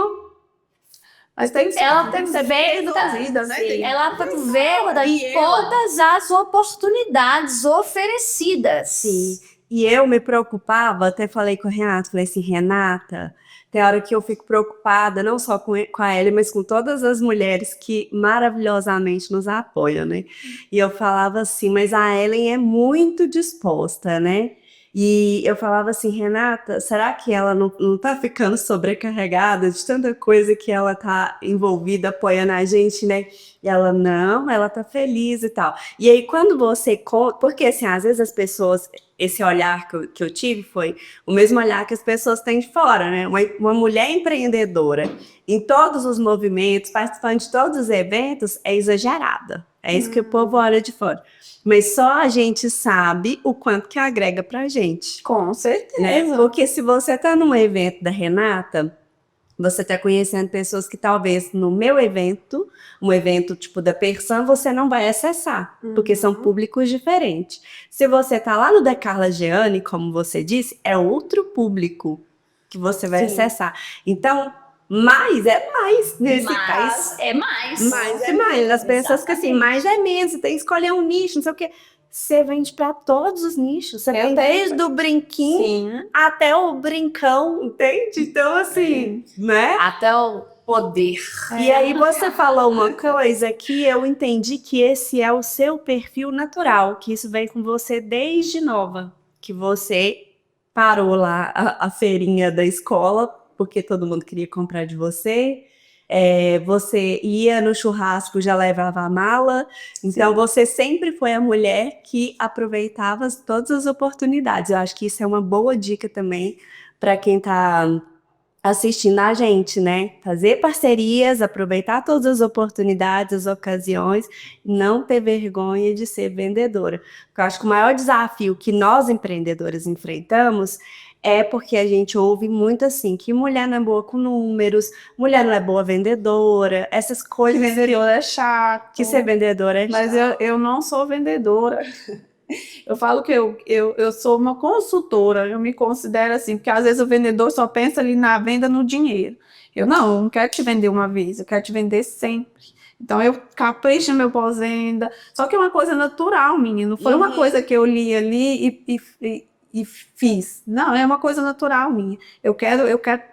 Mas tem que ser, Ela tem que ser bem resolvida, né? Tem- Ela aproveita E todas as oportunidades oferecidas. Sim. E eu me preocupava, até falei com o Renato, falei assim, Renata, tem hora que eu fico preocupada, não só com a Ellie, mas com todas as mulheres que maravilhosamente nos apoiam, né? E eu falava assim, mas a Ellen é muito disposta, né? E eu falava assim, Renata, será que ela não tá ficando sobrecarregada de tanta coisa que ela tá envolvida, apoiando a gente, né? E ela, não, ela tá feliz e tal. E aí, quando você conta, porque assim, às vezes as pessoas, esse olhar que eu tive foi o mesmo olhar que as pessoas têm de fora, né? Uma mulher empreendedora em todos os movimentos, participando de todos os eventos, é exagerada. É isso que o povo olha de fora. Mas só a gente sabe o quanto que agrega pra gente, Com certeza. né? Porque se você tá num evento da Renata, você tá conhecendo pessoas que talvez no meu evento, um evento tipo da Persan, você não vai acessar, porque são públicos diferentes. Se você tá lá no da Carla Jeane, como você disse, é outro público que você vai Sim. acessar. Então, mais é mais nesse Mas caso. é mais. Mais é mais. As pessoas que assim, mais é menos, você tem que escolher um nicho, não sei o quê. Você vende para todos os nichos. Você tem desde o brinquinho Sim. até o brincão, entende? Então, assim, né? Até o poder. E aí você falou uma coisa que eu entendi que esse é o seu perfil natural, que isso vem com você desde nova, que você parou lá a feirinha da escola, porque todo mundo queria comprar de você. Você ia no churrasco, já levava a mala. Então, você sempre foi a mulher que aproveitava todas as oportunidades. Eu acho que isso é uma boa dica também para quem está assistindo a gente, né? Fazer parcerias, aproveitar todas as oportunidades, as ocasiões, não ter vergonha de ser vendedora. Porque eu acho que o maior desafio que nós empreendedoras enfrentamos é porque a gente ouve muito assim, que mulher não é boa com números, mulher não é boa vendedora, essas Que coisas vendedor é chato. que ser vendedora é Mas chato. eu não sou vendedora. Eu falo que eu sou uma consultora, eu me considero assim, porque às vezes o vendedor só pensa ali na venda, no dinheiro. Eu não quero te vender uma vez, eu quero te vender sempre. Então eu capricho no meu pós-venda, só que é uma coisa natural minha, não foi uma coisa que eu li ali e fiz. Não, é uma coisa natural minha. Eu quero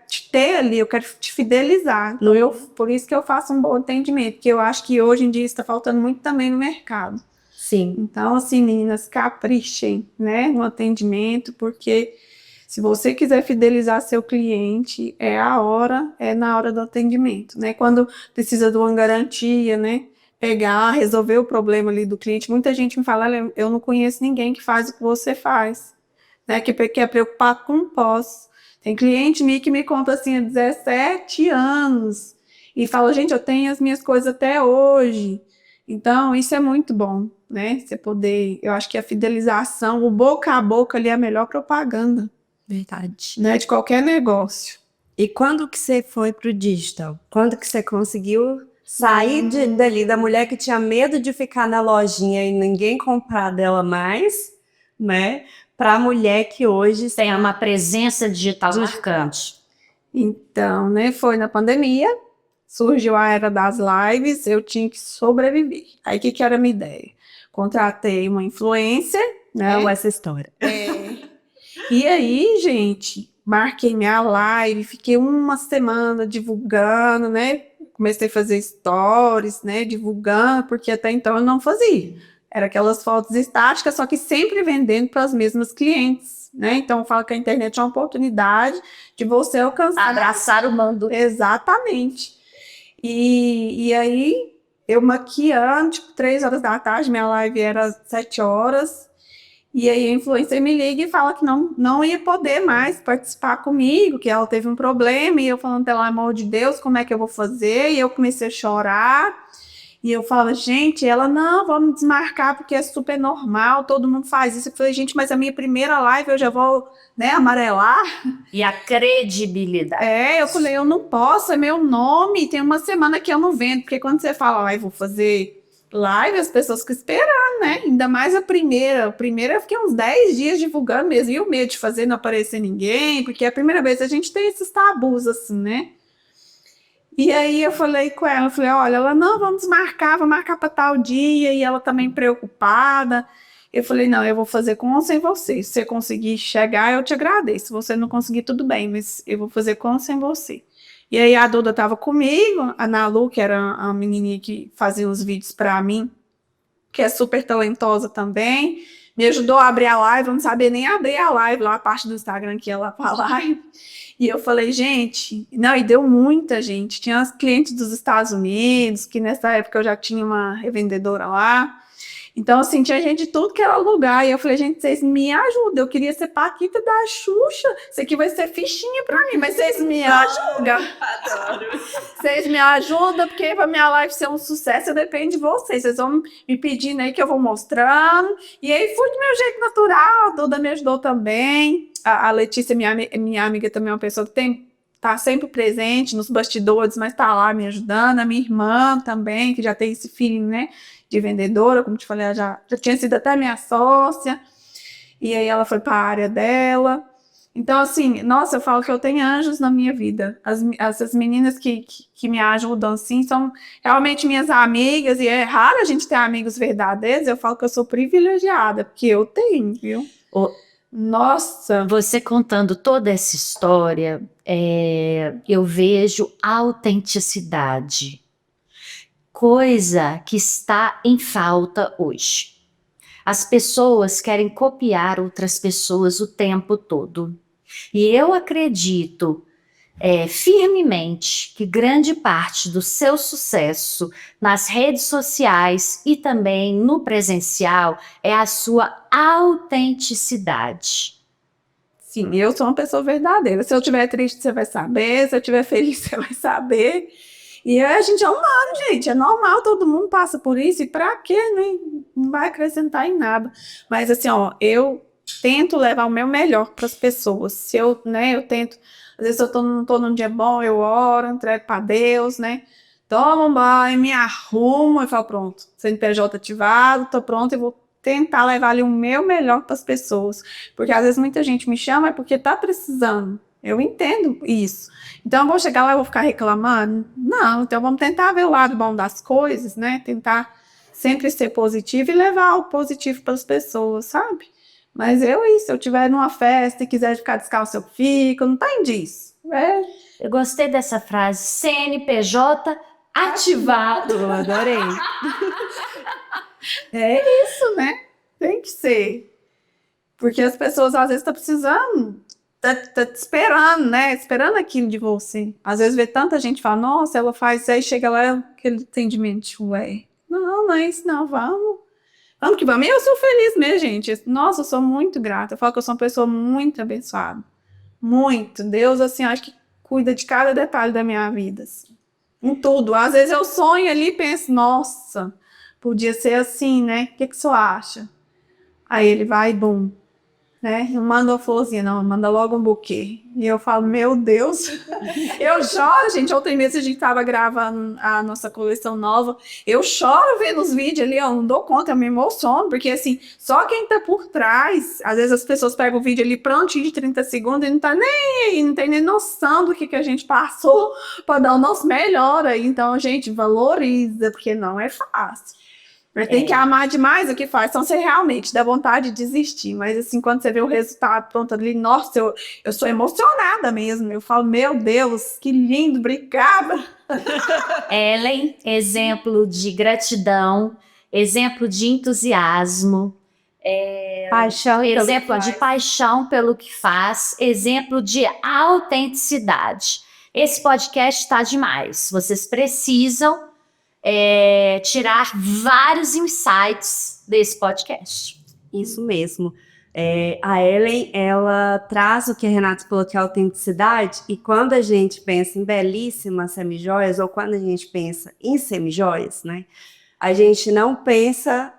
te ter ali, eu quero te fidelizar. Então por isso que eu faço um bom atendimento, porque eu acho que hoje em dia está faltando muito também no mercado. Sim. Então, assim, meninas, caprichem, né, no atendimento, porque se você quiser fidelizar seu cliente, é na hora do atendimento, né? Quando precisa de uma garantia, né? Pegar, resolver o problema ali do cliente. Muita gente me fala, "Olha, eu não conheço ninguém que faz o que você faz, né? Que é preocupado com o pós. Tem cliente minha que me conta assim há 17 anos e fala, gente, eu tenho as minhas coisas até hoje. Então, isso é muito bom, né? Você poder, eu acho que a fidelização, o boca a boca ali é a melhor propaganda, Verdade. né? De qualquer negócio. E quando que você foi pro digital? Quando que você conseguiu sair dali da mulher que tinha medo de ficar na lojinha e ninguém comprar dela mais, né? Para a mulher que hoje Tem uma presença digital marcante. Então, né? Foi na pandemia, surgiu a era das lives, eu tinha que sobreviver. Aí, o que era a minha ideia? Contratei uma influencer, né? amo essa história. E aí, gente, marquei minha live, fiquei uma semana divulgando, né? Comecei a fazer stories, né? Divulgando, porque até então eu não fazia. Era aquelas fotos estáticas, só que sempre vendendo para as mesmas clientes, né? Então, eu falo que a internet é uma oportunidade de você alcançar. Abraçar o mundo. Exatamente. E aí, eu maquiando, tipo, 3 horas da tarde, minha live era 7 horas. E aí a influencer me liga e fala que não ia poder mais participar comigo, que ela teve um problema, e eu falando, pelo amor de Deus, como é que eu vou fazer? E eu comecei a chorar, e eu falava, gente, ela, não, vamos desmarcar, porque é super normal, todo mundo faz isso. Eu falei, gente, mas a minha primeira live eu já vou, né, amarelar? E a credibilidade. Eu falei, eu não posso, é meu nome, tem uma semana que eu não vendo, porque quando você fala, vou fazer live, as pessoas que esperaram, né? Ainda mais a primeira. A primeira eu fiquei uns 10 dias divulgando mesmo. E o medo de fazer não aparecer ninguém, porque é a primeira vez a gente tem esses tabus, assim, né? E aí eu falei com ela, eu falei, olha, ela, não, vamos marcar, vou marcar para tal dia, e ela também preocupada. Eu falei, não, eu vou fazer com ou sem você. Se você conseguir chegar, eu te agradeço. Se você não conseguir, tudo bem, mas eu vou fazer com ou sem você. E aí a Duda estava comigo, a Nalu, que era a menininha que fazia os vídeos para mim, que é super talentosa também, me ajudou a abrir a live, eu não sabia nem abrir a live, lá a parte do Instagram que ia lá para a live. E eu falei, gente, não, e deu muita gente. Tinha as clientes dos Estados Unidos, que nessa época eu já tinha uma revendedora lá. Então, assim, tinha gente de tudo que era lugar. E eu falei, gente, vocês me ajudam. Eu queria ser Paquita da Xuxa. Isso aqui vai ser fichinha pra mim, mas vocês me ajudam. Adoro. Vocês me ajudam, porque pra minha live ser um sucesso, depende de vocês. Vocês vão me pedindo aí que eu vou mostrando. E aí fui do meu jeito natural. A Duda me ajudou também. A Letícia, minha amiga, também é uma pessoa que tá sempre presente nos bastidores, mas tá lá me ajudando. A minha irmã também, que já tem esse feeling, né, de vendedora, como te falei, ela já tinha sido até minha sócia. E aí ela foi para a área dela. Então, assim, nossa, eu falo que eu tenho anjos na minha vida. Essas meninas que me ajudam, assim, são realmente minhas amigas. E é raro a gente ter amigos verdadeiros. Eu falo que eu sou privilegiada, porque eu tenho, viu? Nossa! Você contando toda essa história, eu vejo autenticidade, coisa que está em falta hoje. As pessoas querem copiar outras pessoas o tempo todo. E eu acredito firmemente que grande parte do seu sucesso nas redes sociais e também no presencial é a sua autenticidade. Sim, eu sou uma pessoa verdadeira. Se eu estiver triste, você vai saber. Se eu estiver feliz, você vai saber. E a gente é humano, gente. É normal, todo mundo passa por isso. E pra quê, né? Não vai acrescentar em nada. Mas assim, ó, eu tento levar o meu melhor para as pessoas. Se eu, né, eu tento. Às vezes eu não tô num dia bom, eu oro, entrego para Deus, né? Tomo um banho, me arrumo e falo, pronto, CNPJ ativado, tô pronto e vou tentar levar ali o meu melhor para as pessoas. Porque às vezes muita gente me chama é porque tá precisando. Eu entendo isso. Então eu vou chegar lá e vou ficar reclamando? Não, então vamos tentar ver o lado bom das coisas, né? Tentar sempre ser positivo e levar o positivo para as pessoas, sabe? Mas se eu estiver numa festa e quiser ficar descalço, eu fico, não tem disso. Eu gostei dessa frase, CNPJ ativado. Eu adorei. É isso, né? Tem que ser. Porque as pessoas às vezes estão precisando, tá te esperando, né? Esperando aquilo de você. Às vezes vê tanta gente e fala, nossa, ela faz isso, aí chega lá, aquele atendimento, ué. Não é isso, não, vamos. Vamos que vamos. E eu sou feliz mesmo, gente. Nossa, eu sou muito grata. Eu falo que eu sou uma pessoa muito abençoada. Muito. Deus, assim, acho que cuida de cada detalhe da minha vida. Assim. Em tudo. Às vezes eu sonho ali e penso, nossa, podia ser assim, né? O que você acha? Aí ele vai, bum. Né? Não manda uma florzinha, não, manda logo um buquê. E eu falo, meu Deus, eu choro, gente. Ontem mesmo a gente tava gravando a nossa coleção nova. Eu choro vendo os vídeos ali, eu não dou conta, eu me emociono, porque assim, só quem tá por trás, às vezes as pessoas pegam o vídeo ali prontinho de 30 segundos e não tá nem aí, não tem nem noção do que a gente passou para dar o nosso melhor aí. Então, gente, valoriza, porque não é fácil. Tem que amar demais o que faz, então você realmente dá vontade de desistir, mas assim, quando você vê o resultado pronto ali, nossa, eu sou emocionada mesmo, eu falo, meu Deus, que lindo, obrigada. Ellen, exemplo de gratidão, exemplo de entusiasmo, Paixão pelo exemplo que de faz. paixão pelo que faz, exemplo de autenticidade. Esse podcast está demais, vocês precisam tirar vários insights desse podcast. Isso mesmo. A Ellen, ela traz o que a Renata falou, que é a autenticidade, e quando a gente pensa em belíssimas semijoias, ou quando a gente pensa em semijoias, né, a gente não pensa,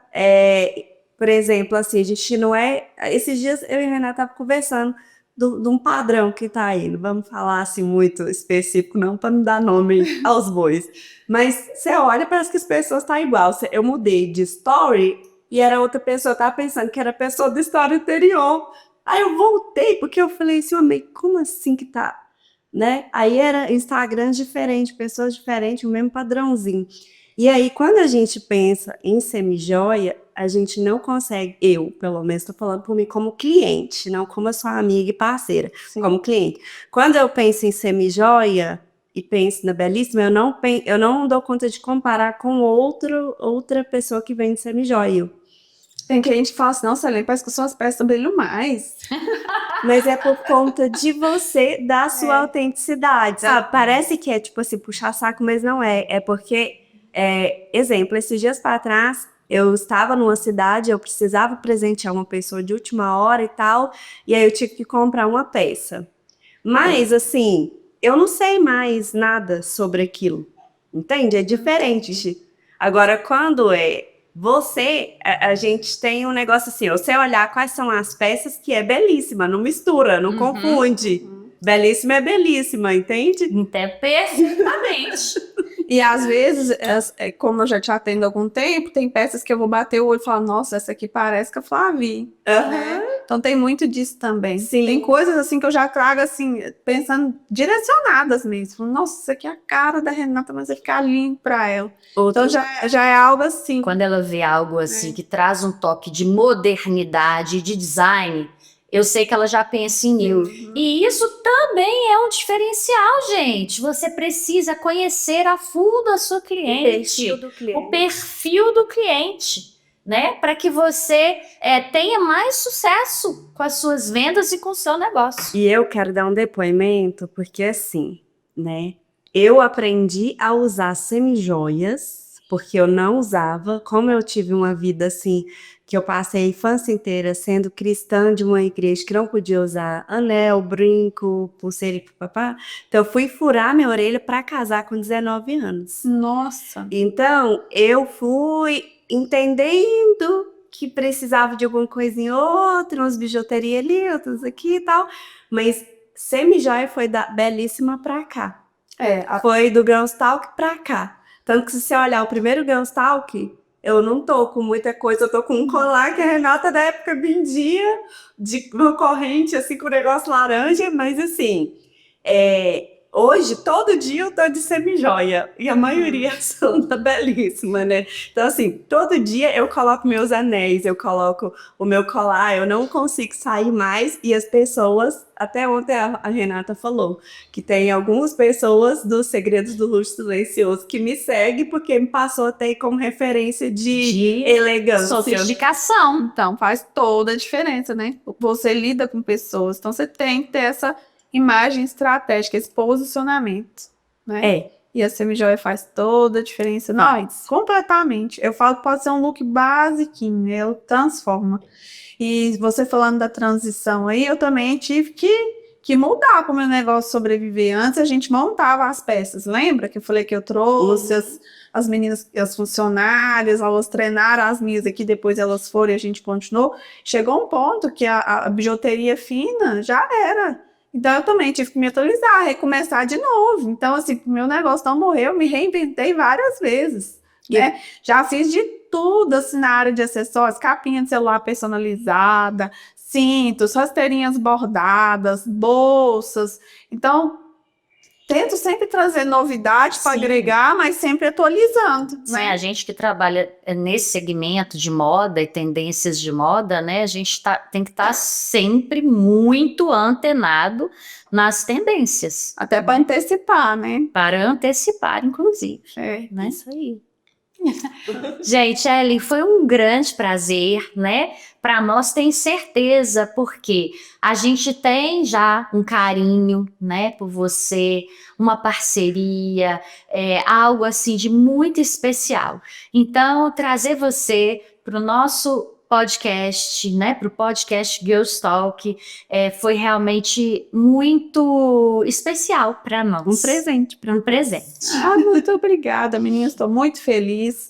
por exemplo, assim, a gente não é... Esses dias eu e a Renata estavam conversando de um padrão que tá aí. Não vamos falar assim muito específico, não, para não dar nome aos bois. Mas você olha, parece que as pessoas estão igual. Eu mudei de story e era outra pessoa, eu tava pensando que era a pessoa da história anterior. Aí eu voltei, porque eu falei assim, amei, como assim que tá? Né? Aí era Instagram diferente, pessoas diferentes, o mesmo padrãozinho. E aí, quando a gente pensa em semijoia, a gente não consegue, eu, pelo menos, estou falando por mim como cliente, não como a sua amiga e parceira, Sim. como cliente. Quando eu penso em semijoia e penso na Belíssima, eu não dou conta de comparar com outra pessoa que vende semijoia. Tem cliente que fala assim, nossa, Helene, parece que suas peças brilham mais. Mas é por conta de você, da sua autenticidade, sabe? Parece que é, tipo assim, puxar saco, mas não é. É porque, exemplo, esses dias para trás, eu estava numa cidade, eu precisava presentear uma pessoa de última hora e tal, e aí eu tive que comprar uma peça. Mas, assim, eu não sei mais nada sobre aquilo, entende? É diferente. Agora, quando a gente tem um negócio assim, você olhar quais são as peças que é belíssima, não mistura, não confunde. Belíssima é belíssima, entende? Então, perfeitamente. E às vezes, como eu já te atendo há algum tempo, tem peças que eu vou bater o olho e falar, nossa, essa aqui parece com a Flavi. Né? Então tem muito disso também. Sim. Tem coisas assim que eu já trago assim, pensando direcionadas mesmo. Falo, nossa, isso aqui é a cara da Renata, mas vai ficar lindo pra ela. Então já é algo assim. Quando ela vê algo assim que traz um toque de modernidade, de design, eu sei que ela já pensa em mim. E isso também é um diferencial, gente. Você precisa conhecer a fundo a sua cliente, o perfil do cliente, né? Para que você tenha mais sucesso com as suas vendas e com o seu negócio. E eu quero dar um depoimento, porque assim, né? Eu aprendi a usar semijoias, porque eu não usava, como eu tive uma vida assim, que eu passei a infância inteira sendo cristã de uma igreja que não podia usar anel, brinco, pulseira e papá. Então eu fui furar minha orelha para casar com 19 anos. Nossa. Então eu fui entendendo que precisava de alguma coisa em outra, umas bijuterias ali, outras aqui e tal, mas semijoia foi da Belíssima pra cá. Foi do Girls Talk pra cá. Tanto que se você olhar o primeiro Girls Talk, eu não tô com muita coisa, eu tô com um colar que a Renata da época vendia, de uma corrente assim com negócio laranja, mas assim, hoje, todo dia eu tô de semijoia, e a maioria são da Belíssima, né? Então assim, todo dia eu coloco meus anéis, eu coloco o meu colar, eu não consigo sair mais, e as pessoas, até ontem a Renata falou, que tem algumas pessoas dos Segredos do Luxo Silencioso que me seguem porque me passou a ter como referência de elegância. Sofisticação. Então faz toda a diferença, né? Você lida com pessoas, então você tem que ter essa imagem estratégica, esse posicionamento, né? E a semijoia faz toda a diferença. Nós, completamente. Eu falo que pode ser um look basiquinho, ela transforma. E você falando da transição aí, eu também tive que mudar para o meu negócio sobreviver. Antes a gente montava as peças, lembra que eu falei que eu trouxe as meninas, as funcionárias, elas treinaram as minhas aqui, depois elas foram e a gente continuou. Chegou um ponto que a bijuteria fina já era. Então eu também tive que me atualizar, recomeçar de novo. Então assim, o meu negócio não morreu, eu me reinventei várias vezes, né? Já fiz de tudo assim na área de acessórios, capinha de celular personalizada, cintos, rasteirinhas bordadas, bolsas. Então tento sempre trazer novidade para agregar, mas sempre atualizando. Sim, né? a gente que trabalha nesse segmento de moda e tendências de moda, né? A gente tem que estar sempre muito antenado nas tendências. Até para antecipar, né? Para antecipar, inclusive. Né? Isso aí. Gente, Ellen, foi um grande prazer, né? Para nós, tenho certeza, porque a gente tem já um carinho, né, por você, uma parceria, algo assim de muito especial. Então, trazer você para o nosso podcast, né, para o podcast Girls Talk, foi realmente muito especial para nós. Um presente. Um presente. Muito obrigada, meninas, estou muito feliz.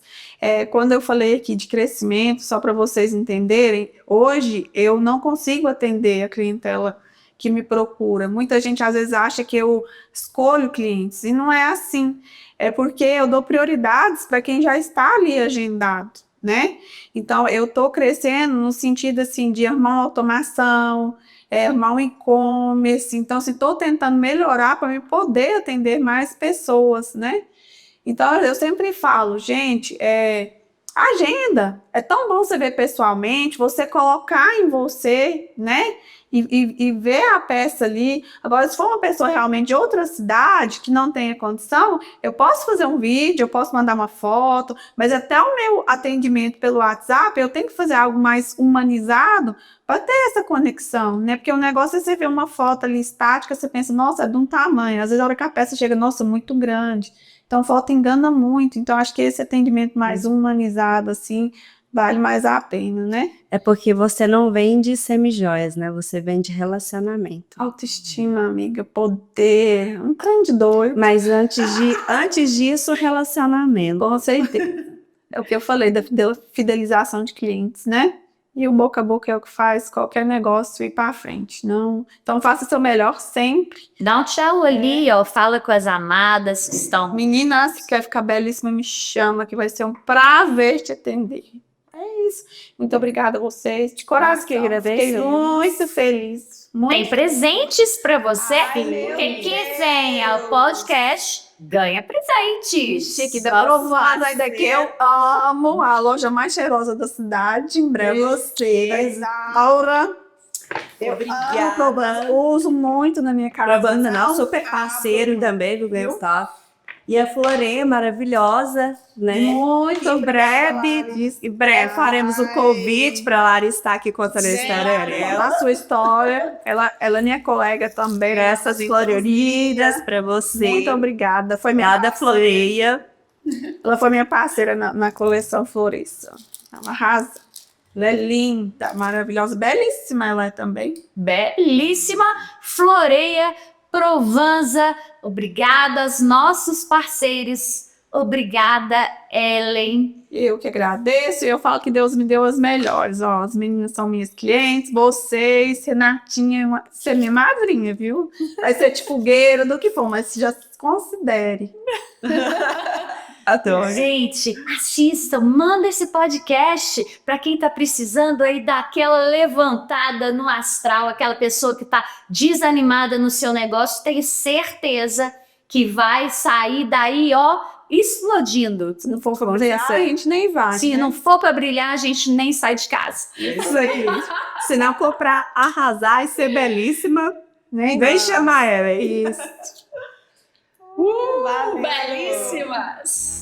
Quando eu falei aqui de crescimento, só para vocês entenderem, hoje eu não consigo atender a clientela que me procura. Muita gente às vezes acha que eu escolho clientes e não é assim. É porque eu dou prioridades para quem já está ali agendado, né? Então eu estou crescendo no sentido assim de arrumar uma automação, arrumar um e-commerce. Então, assim, estou tentando melhorar para eu poder atender mais pessoas, né? Então eu sempre falo, gente, agenda. É tão bom você ver pessoalmente, você colocar em você, né? E ver a peça ali. Agora, se for uma pessoa realmente de outra cidade que não tenha condição, eu posso fazer um vídeo, eu posso mandar uma foto, mas até o meu atendimento pelo WhatsApp, eu tenho que fazer algo mais humanizado para ter essa conexão, né? Porque o negócio é você ver uma foto ali estática, você pensa, nossa, é de um tamanho. Às vezes, a hora que a peça chega, nossa, muito grande. Então, foto engana muito. Então, acho que esse atendimento mais humanizado, assim, vale mais a pena, né? É porque você não vende semijoias, né? Você vende relacionamento. Autoestima, amiga, poder, um trem de doido. Mas antes disso, relacionamento. Com certeza. É o que eu falei da fidelização de clientes, né? E o boca a boca é o que faz qualquer negócio ir para frente. Não. Então, faça o seu melhor sempre. Dá um tchau ali, ó. Fala com as amadas que estão. Meninas, se quer ficar belíssima, me chama, que vai ser um prazer te atender. É isso. Muito obrigada a vocês. De coração. Que agradeço. Fiquei muito feliz. Tem presentes para você. Ai, meu Quem Deus. quiser o podcast, ganha presentes. Chique da provada, ainda que eu amo a loja mais cheirosa da cidade. Em breve Você. Laura. Eu Obrigada. amo Provanza. Uso muito na minha casa. Provanza, não, super parceiro também do Gustavo. E a Floreia maravilhosa, né? Muito Em breve faremos um convite para a Lara estar aqui contando a história dela. A sua história. Ela é minha colega também. Essas floridas para você. Muito obrigada. Foi minha Obrigada, Floreia. Ela foi minha parceira na coleção Floresça. Ela arrasa. Ela é linda, maravilhosa, belíssima ela é também. Belíssima. Floreia, Provanza. Obrigada aos nossos parceiros. Obrigada, Ellen. Eu que agradeço e eu falo que Deus me deu as melhores. Ó, as meninas são minhas clientes, vocês, Renatinha, você é minha madrinha, viu? Vai ser de fogueira, do que for, mas já se considere. Adoro. Gente, assistam, manda esse podcast para quem tá precisando aí dar aquela levantada no astral, aquela pessoa que tá desanimada no seu negócio, tenho certeza que vai sair daí, ó, explodindo. Se não for pra brilhar, a gente nem vai. Se né? não for para brilhar, a gente nem sai de casa. Isso aí. Se não for para arrasar e ser belíssima, Nem vem vai. chamar ela. Isso. Valeu. Belíssimas!